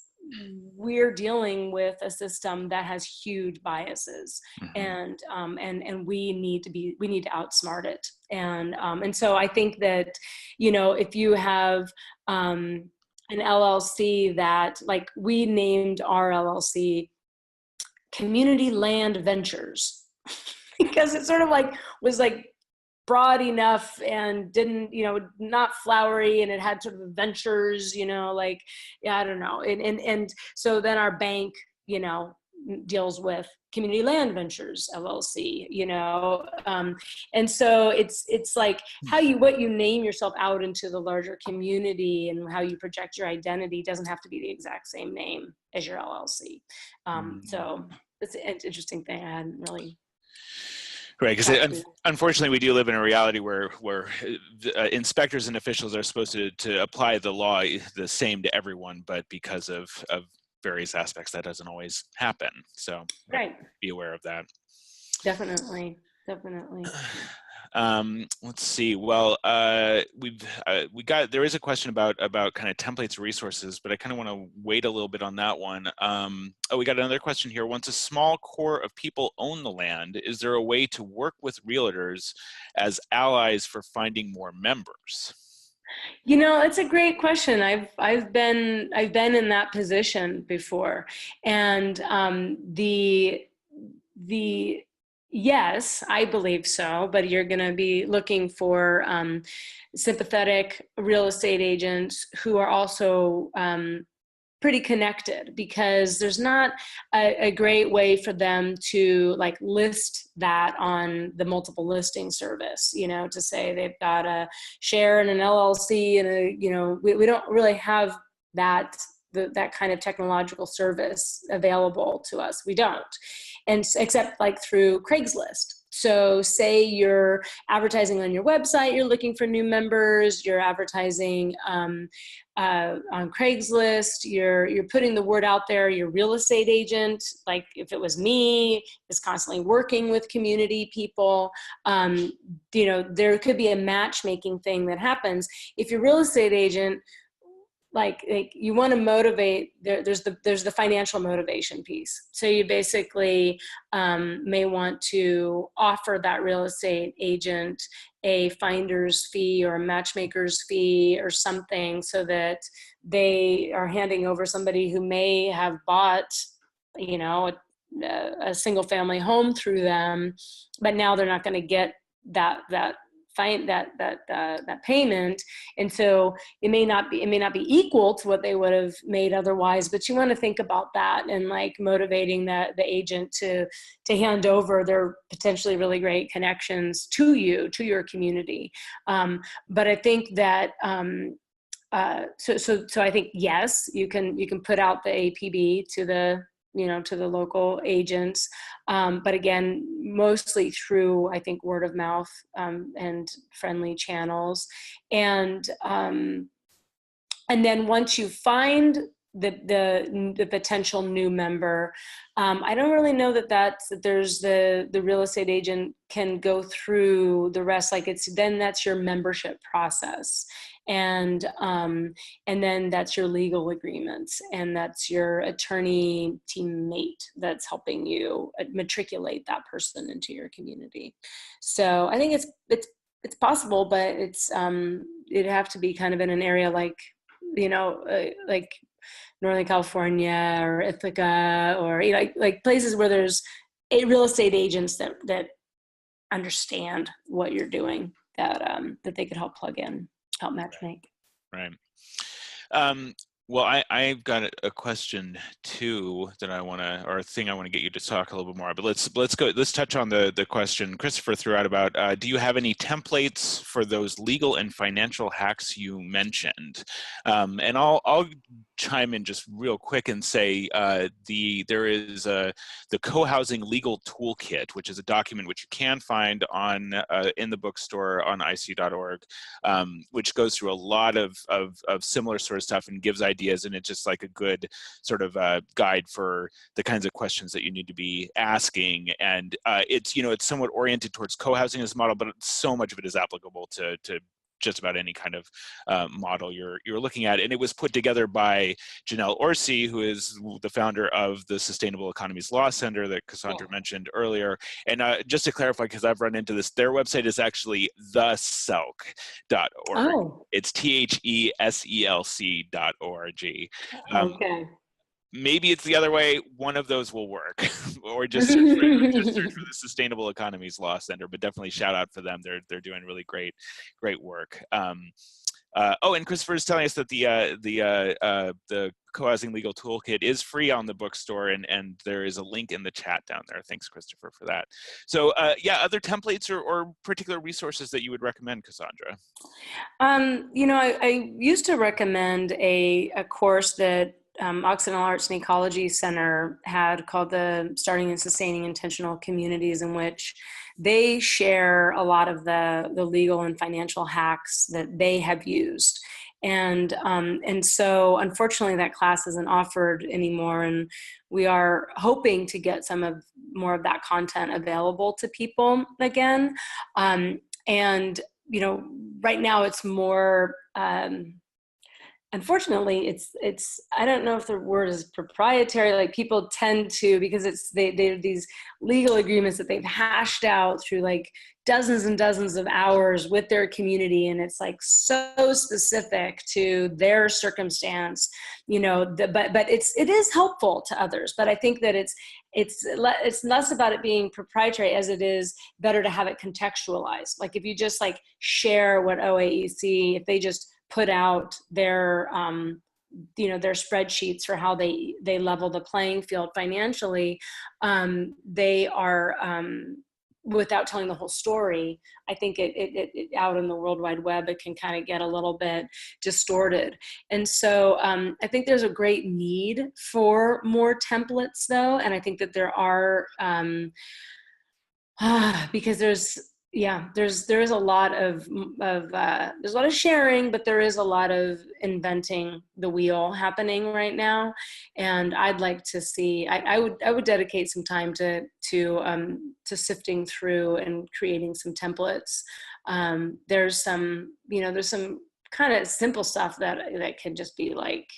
we're dealing with a system that has huge biases. Mm-hmm. And we need to outsmart it. And so I think that, if you have an LLC that, like, we named our LLC Community Land Ventures because it sort of was broad enough and didn't, not flowery, and it had sort of ventures, I don't know. And so then our bank, deals with Community Land Ventures LLC, and so it's like what you name yourself out into the larger community and how you project your identity doesn't have to be the exact same name as your LLC. So it's an interesting thing. I hadn't really. Right, because unfortunately, we do live in a reality where inspectors and officials are supposed to apply the law the same to everyone, but because of various aspects, that doesn't always happen. So, right, be aware of that. Definitely. Let's see. Well, there is a question about kind of templates resources, but I kind of want to wait a little bit on that one. We got another question here. Once a small core of people own the land, is there a way to work with realtors as allies for finding more members? It's a great question. I've been in that position before, and yes, I believe so, but you're going to be looking for sympathetic real estate agents who are also pretty connected, because there's not a great way for them to list that on the multiple listing service, to say they've got a share in an LLC and we don't really have that kind of technological service available to us. We don't. And except through Craigslist. So say you're advertising on your website, you're looking for new members, you're advertising on Craigslist, you're putting the word out there, your real estate agent, like if it was me, is constantly working with community people. There could be a matchmaking thing that happens. If your real estate agent, you want to motivate, there's the financial motivation piece. So you basically may want to offer that real estate agent a finder's fee or a matchmaker's fee or something, so that they are handing over somebody who may have bought you know, a single family home through them, but now they're not going to get that payment, and so it may not be equal to what they would have made otherwise. But you want to think about that and like motivating the agent to hand over their potentially really great connections to you, to your community. But I think that so I think yes, you can put out the APB to the to the local agents, but again, mostly through, I think, word of mouth, and friendly channels, and then once you find the potential new member, I don't really know that there's the real estate agent can go through the rest. Like that's your membership process, and then that's your legal agreements, and that's your attorney teammate that's helping you matriculate that person into your community. So I think it's possible, but it'd have to be kind of in an area like like Northern California or Ithaca, or like places where there's real estate agents that understand what you're doing, that they could help plug in, help match make. Right. Well, I've got a question too that or a thing I want to get you to talk a little bit more. But let's touch on the question Christopher threw out about do you have any templates for those legal and financial hacks you mentioned? And I'll chime in just real quick and say there is the Co-Housing Legal Toolkit, which is a document which you can find on in the bookstore on icu.org, which goes through a lot of similar sort of stuff and gives ideas, and it's just like a good sort of guide for the kinds of questions that you need to be asking. And it's it's somewhat oriented towards co-housing as a model, but so much of it is applicable to just about any kind of model you're looking at. And it was put together by Janelle Orsi, who is the founder of the Sustainable Economies Law Center that Cassandra mentioned earlier. And just to clarify, because I've run into this, their website is actually theselc.org. Oh. It's THESELC.org. Okay. Maybe it's the other way. One of those will work, or just search for the Sustainable Economies Law Center. But definitely shout out for them. They're doing really great work. And Christopher is telling us that the Co-Housing Legal Toolkit is free on the bookstore, and there is a link in the chat down there. Thanks, Christopher, for that. So other templates or particular resources that you would recommend, Cassandra? I used to recommend a course that Occidental Arts and Ecology Center had called the Starting and Sustaining Intentional Communities, in which they share a lot of the legal and financial hacks that they have used. And so unfortunately that class isn't offered anymore, and we are hoping to get more of that content available to people again. And right now it's more, unfortunately, it's I don't know if the word is proprietary. Like, people tend to, because they have these legal agreements that they've hashed out through like dozens and dozens of hours with their community, and it's like so specific to their circumstance, but it is helpful to others. But I think that it's less about it being proprietary as it is better to have it contextualized. Like, if you just like share what OAEC, if they just put out their their spreadsheets for how they level the playing field financially, they are without telling the whole story. I think it out in the World Wide Web, it can kind of get a little bit distorted. And so I think there's a great need for more templates, though, and I think that there are because there is a lot of there's a lot of sharing, but there is a lot of inventing the wheel happening right now. And I'd like to see, I would dedicate some time to sifting through and creating some templates. There's some kind of simple stuff that can just be like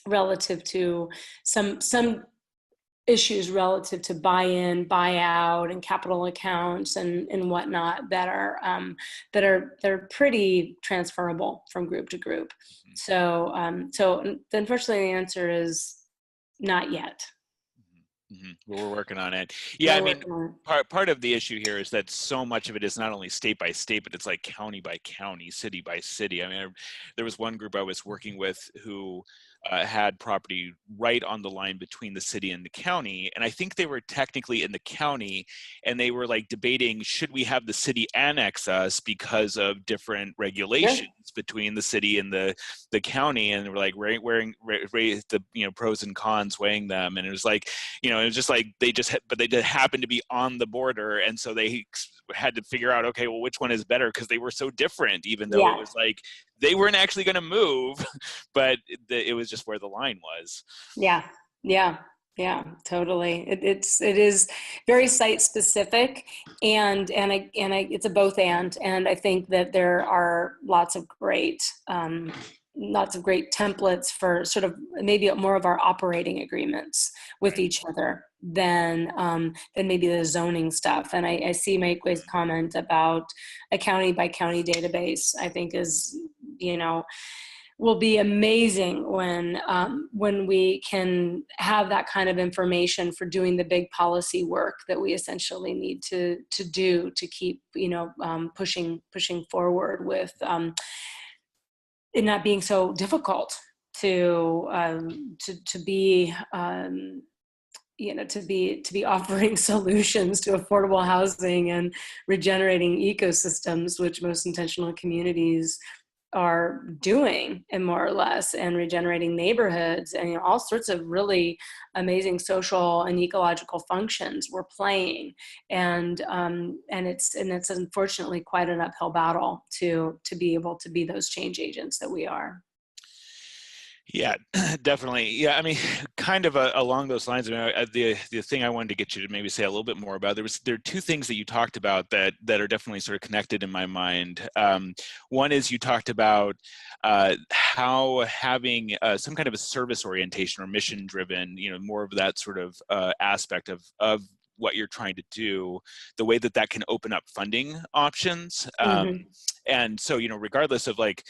relative to some issues relative to buy-in, buy-out, and capital accounts and whatnot that are pretty transferable from group to group. So unfortunately, the answer is not yet. Well, we're working on it. Yeah, I We're mean, working on it. part of the issue here is that so much of it is not only state by state, but it's like county by county, city by city. I mean, there was one group I was working with who had property right on the line between the city and the county, and I think they were technically in the county, and they were like debating, should we have the city annex us because of different Sure. regulations between the city and the county, and we're like wearing the pros and cons, weighing them, and it was like, it was just like but they did happen to be on the border, and so they had to figure out, okay, well, which one is better, because they were so different, even though it Yeah. was like they weren't actually going to move, but it was just where the line was. Yeah. Yeah. Yeah, totally. It is very site specific, and it's a both and I think that there are lots of great templates for sort of maybe more of our operating agreements with Right. each other than maybe the zoning stuff. And I see Make's comment about a county by county database. I think is, will be amazing when we can have that kind of information for doing the big policy work that we essentially need to do to keep pushing forward with it not being so difficult to be to be offering solutions to affordable housing and regenerating ecosystems, which most intentional communities are doing, and more or less, and regenerating neighborhoods, and all sorts of really amazing social and ecological functions we're playing, and it's unfortunately quite an uphill battle to be able to be those change agents that we are. Yeah, definitely. Yeah, I mean, kind of along those lines. I mean, the thing I wanted to get you to maybe say a little bit more about, there are two things that you talked about that are definitely sort of connected in my mind. One is you talked about how having some kind of a service orientation or mission driven, more of that sort of aspect of what you're trying to do, the way that can open up funding options. Mm-hmm. And so, regardless of like,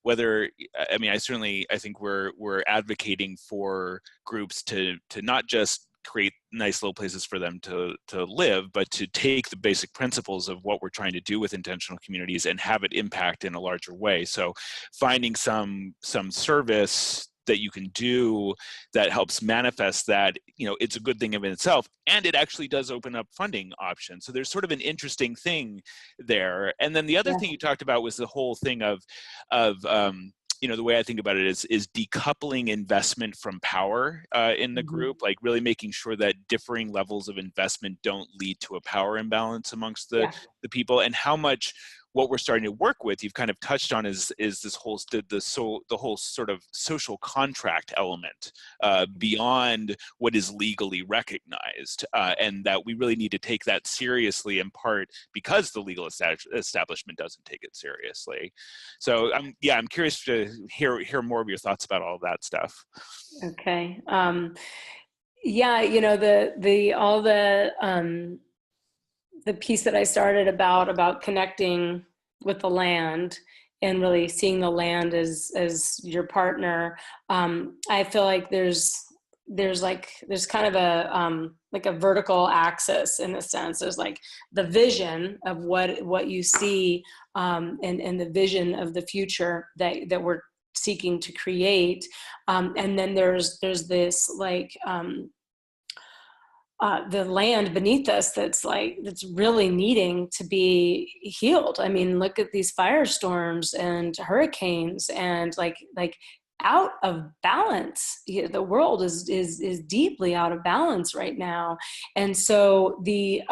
whether, I mean, I think we're advocating for groups to not just create nice little places for them to live, but to take the basic principles of what we're trying to do with intentional communities and have it impact in a larger way. So finding some service that you can do that helps manifest that, it's a good thing in itself, and it actually does open up funding options. So there's sort of an interesting thing there. And then the other Yeah. thing you talked about was the whole thing of the way I think about it is decoupling investment from power in the Mm-hmm. group, like really making sure that differing levels of investment don't lead to a power imbalance amongst the Yeah. people, and how much what we're starting to work with, you've kind of touched on, is this whole the whole sort of social contract element beyond what is legally recognized, and that we really need to take that seriously, in part because the legal establishment doesn't take it seriously. So I'm curious to hear more of your thoughts about all of that stuff. Okay. Yeah, the piece that I started about connecting with the land and really seeing the land as your partner. I feel like there's kind of a like a vertical axis, in a sense. There's like the vision of what you see, and the vision of the future that we're seeking to create, and then there's this like the land beneath us that's really needing to be healed. I mean, look at these firestorms and hurricanes, and like out of balance. The world is deeply out of balance right now. And so the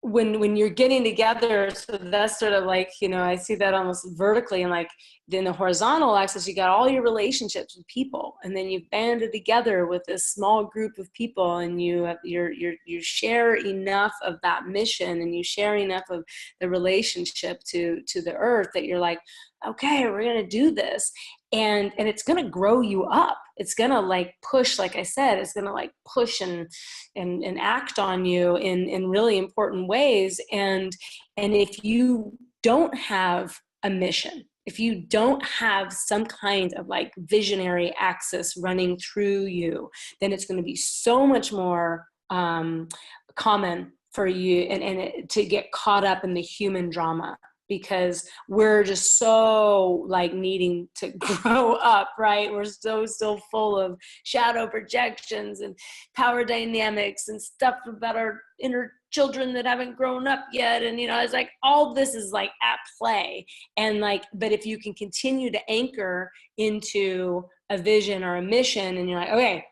when you're getting together, so that's sort of like, I see that almost vertically, and like in the horizontal axis, you got all your relationships with people, and then you've banded together with this small group of people, and you share enough of that mission, and you share enough of the relationship to the earth, that you're like, okay, we're going to do this. And it's going to grow you up. It's going to like push, like I said, it's going to like push and act on you in really important ways. And if you don't have a mission, if you don't have some kind of like visionary axis running through you, then it's going to be so much more common for you to get caught up in the human drama, because we're just so like needing to grow up, right? We're so still full of shadow projections and power dynamics and stuff about our inner children that haven't grown up yet. And, it's like all this is like at play. And like, but if you can continue to anchor into a vision or a mission, and you're like, okay,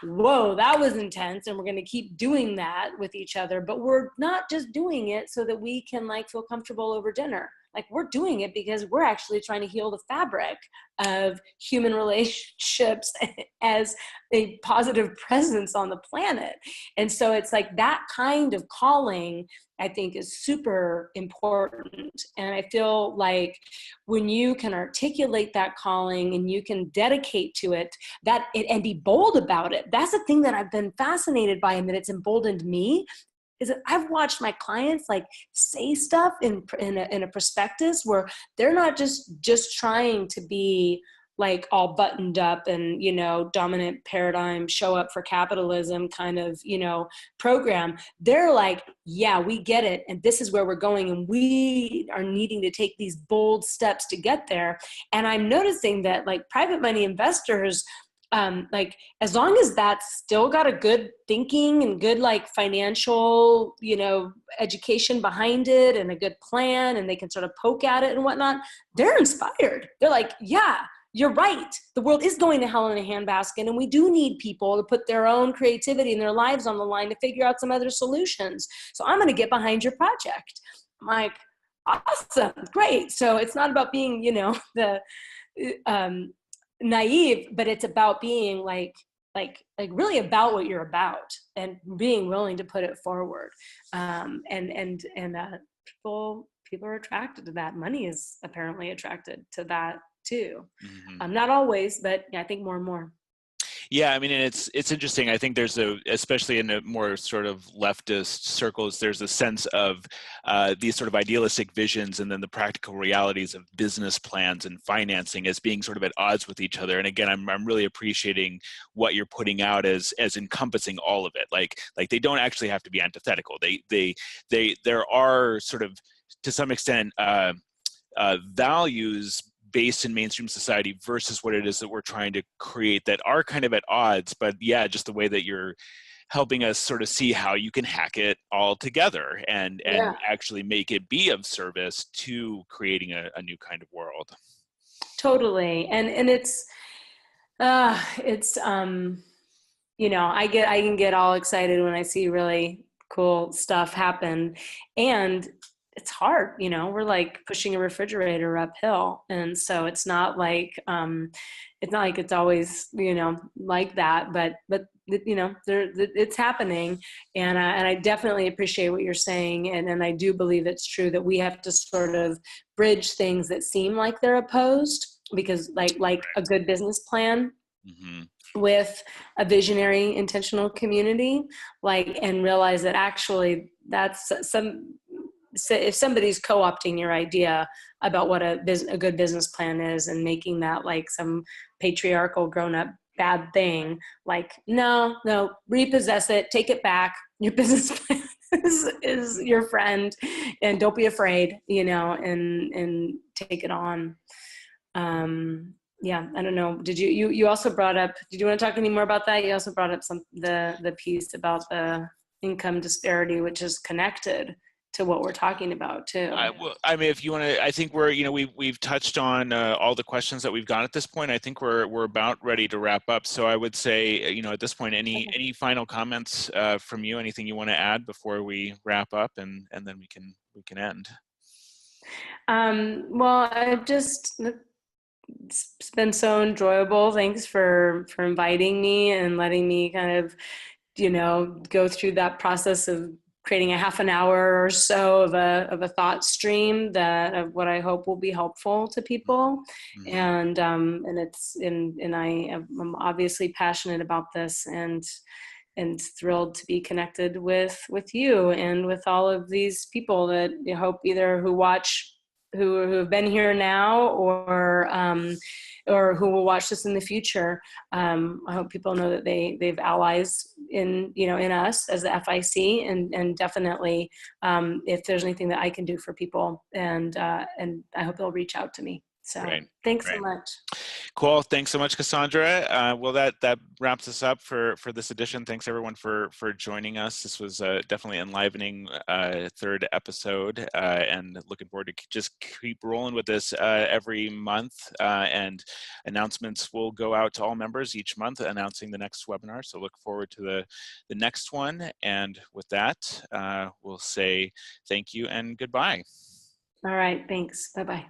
whoa, that was intense, and we're going to keep doing that with each other, but we're not just doing it so that we can like feel comfortable over dinner. Like, we're doing it because we're actually trying to heal the fabric of human relationships as a positive presence on the planet. And so it's like that kind of calling, I think, is super important. And I feel like when you can articulate that calling and you can dedicate to it, and be bold about it, that's the thing that I've been fascinated by, and that it's emboldened me, is that I've watched my clients like say stuff in a prospectus where they're not just trying to be like all buttoned up and, dominant paradigm, show up for capitalism kind of, program. They're like, yeah, we get it. And this is where we're going. And we are needing to take these bold steps to get there. And I'm noticing that like private money investors, like as long as that's still got a good thinking and good like financial, education behind it and a good plan, and they can sort of poke at it and whatnot, they're inspired. They're like, yeah, you're right. The world is going to hell in a handbasket, and we do need people to put their own creativity and their lives on the line to figure out some other solutions. So I'm going to get behind your project. I'm like, awesome, great. So it's not about being, the naive, but it's about being like really about what you're about and being willing to put it forward. People are attracted to that. Money is apparently attracted to that too. Mm-hmm. Not always, but yeah, I think more and more. Yeah, I mean, and it's interesting. I think there's especially in the more sort of leftist circles, there's a sense of these sort of idealistic visions and then the practical realities of business plans and financing as being sort of at odds with each other. And again, I'm really appreciating what you're putting out as encompassing all of it. Like they don't actually have to be antithetical. There are sort of, to some extent, values based in mainstream society versus what it is that we're trying to create that are kind of at odds. But yeah, just the way that you're helping us sort of see how you can hack it all together and actually make it be of service to creating a new kind of world. Totally. And it's I can get all excited when I see really cool stuff happen, and it's hard, we're like pushing a refrigerator uphill. And so it's not like it's always, like that, but it's happening. And I definitely appreciate what you're saying. And I do believe it's true that we have to sort of bridge things that seem like they're opposed, because like a good business plan, mm-hmm. with a visionary, intentional community, and realize that actually that's if somebody's co-opting your idea about what a good business plan is and making that like some patriarchal grown-up bad thing, like no, repossess it, take it back. Your business plan is your friend, and don't be afraid, and take it on. Yeah, I don't know. Did you also brought up, did you want to talk any more about that? You also brought up the piece about the income disparity, which is connected to what we're talking about too. I mean, if you want to, I think we've touched on all the questions that we've got at this point. I think we're about ready to wrap up. So I would say, at this point, any final comments from you? Anything you want to add before we wrap up, and then we can end. Well, it's been so enjoyable. Thanks for inviting me and letting me kind of, go through that process of creating a half an hour or so of a thought stream of what I hope will be helpful to people. Mm-hmm. And I'm obviously passionate about this, and thrilled to be connected with you and with all of these people that I hope either who watch who have been here now, or who will watch this in the future. I hope people know that they've allies in us as the FIC, and definitely if there's anything that I can do for people, and I hope they'll reach out to me. So Right. thanks so Right. much. Cool. Thanks so much, Cassandra. Well, that wraps us up for this edition. Thanks everyone for joining us. This was definitely enlivening third episode, and looking forward to just keep rolling with this every month. And announcements will go out to all members each month announcing the next webinar. So look forward to the next one. And with that, we'll say thank you and goodbye. All right. Thanks. Bye-bye.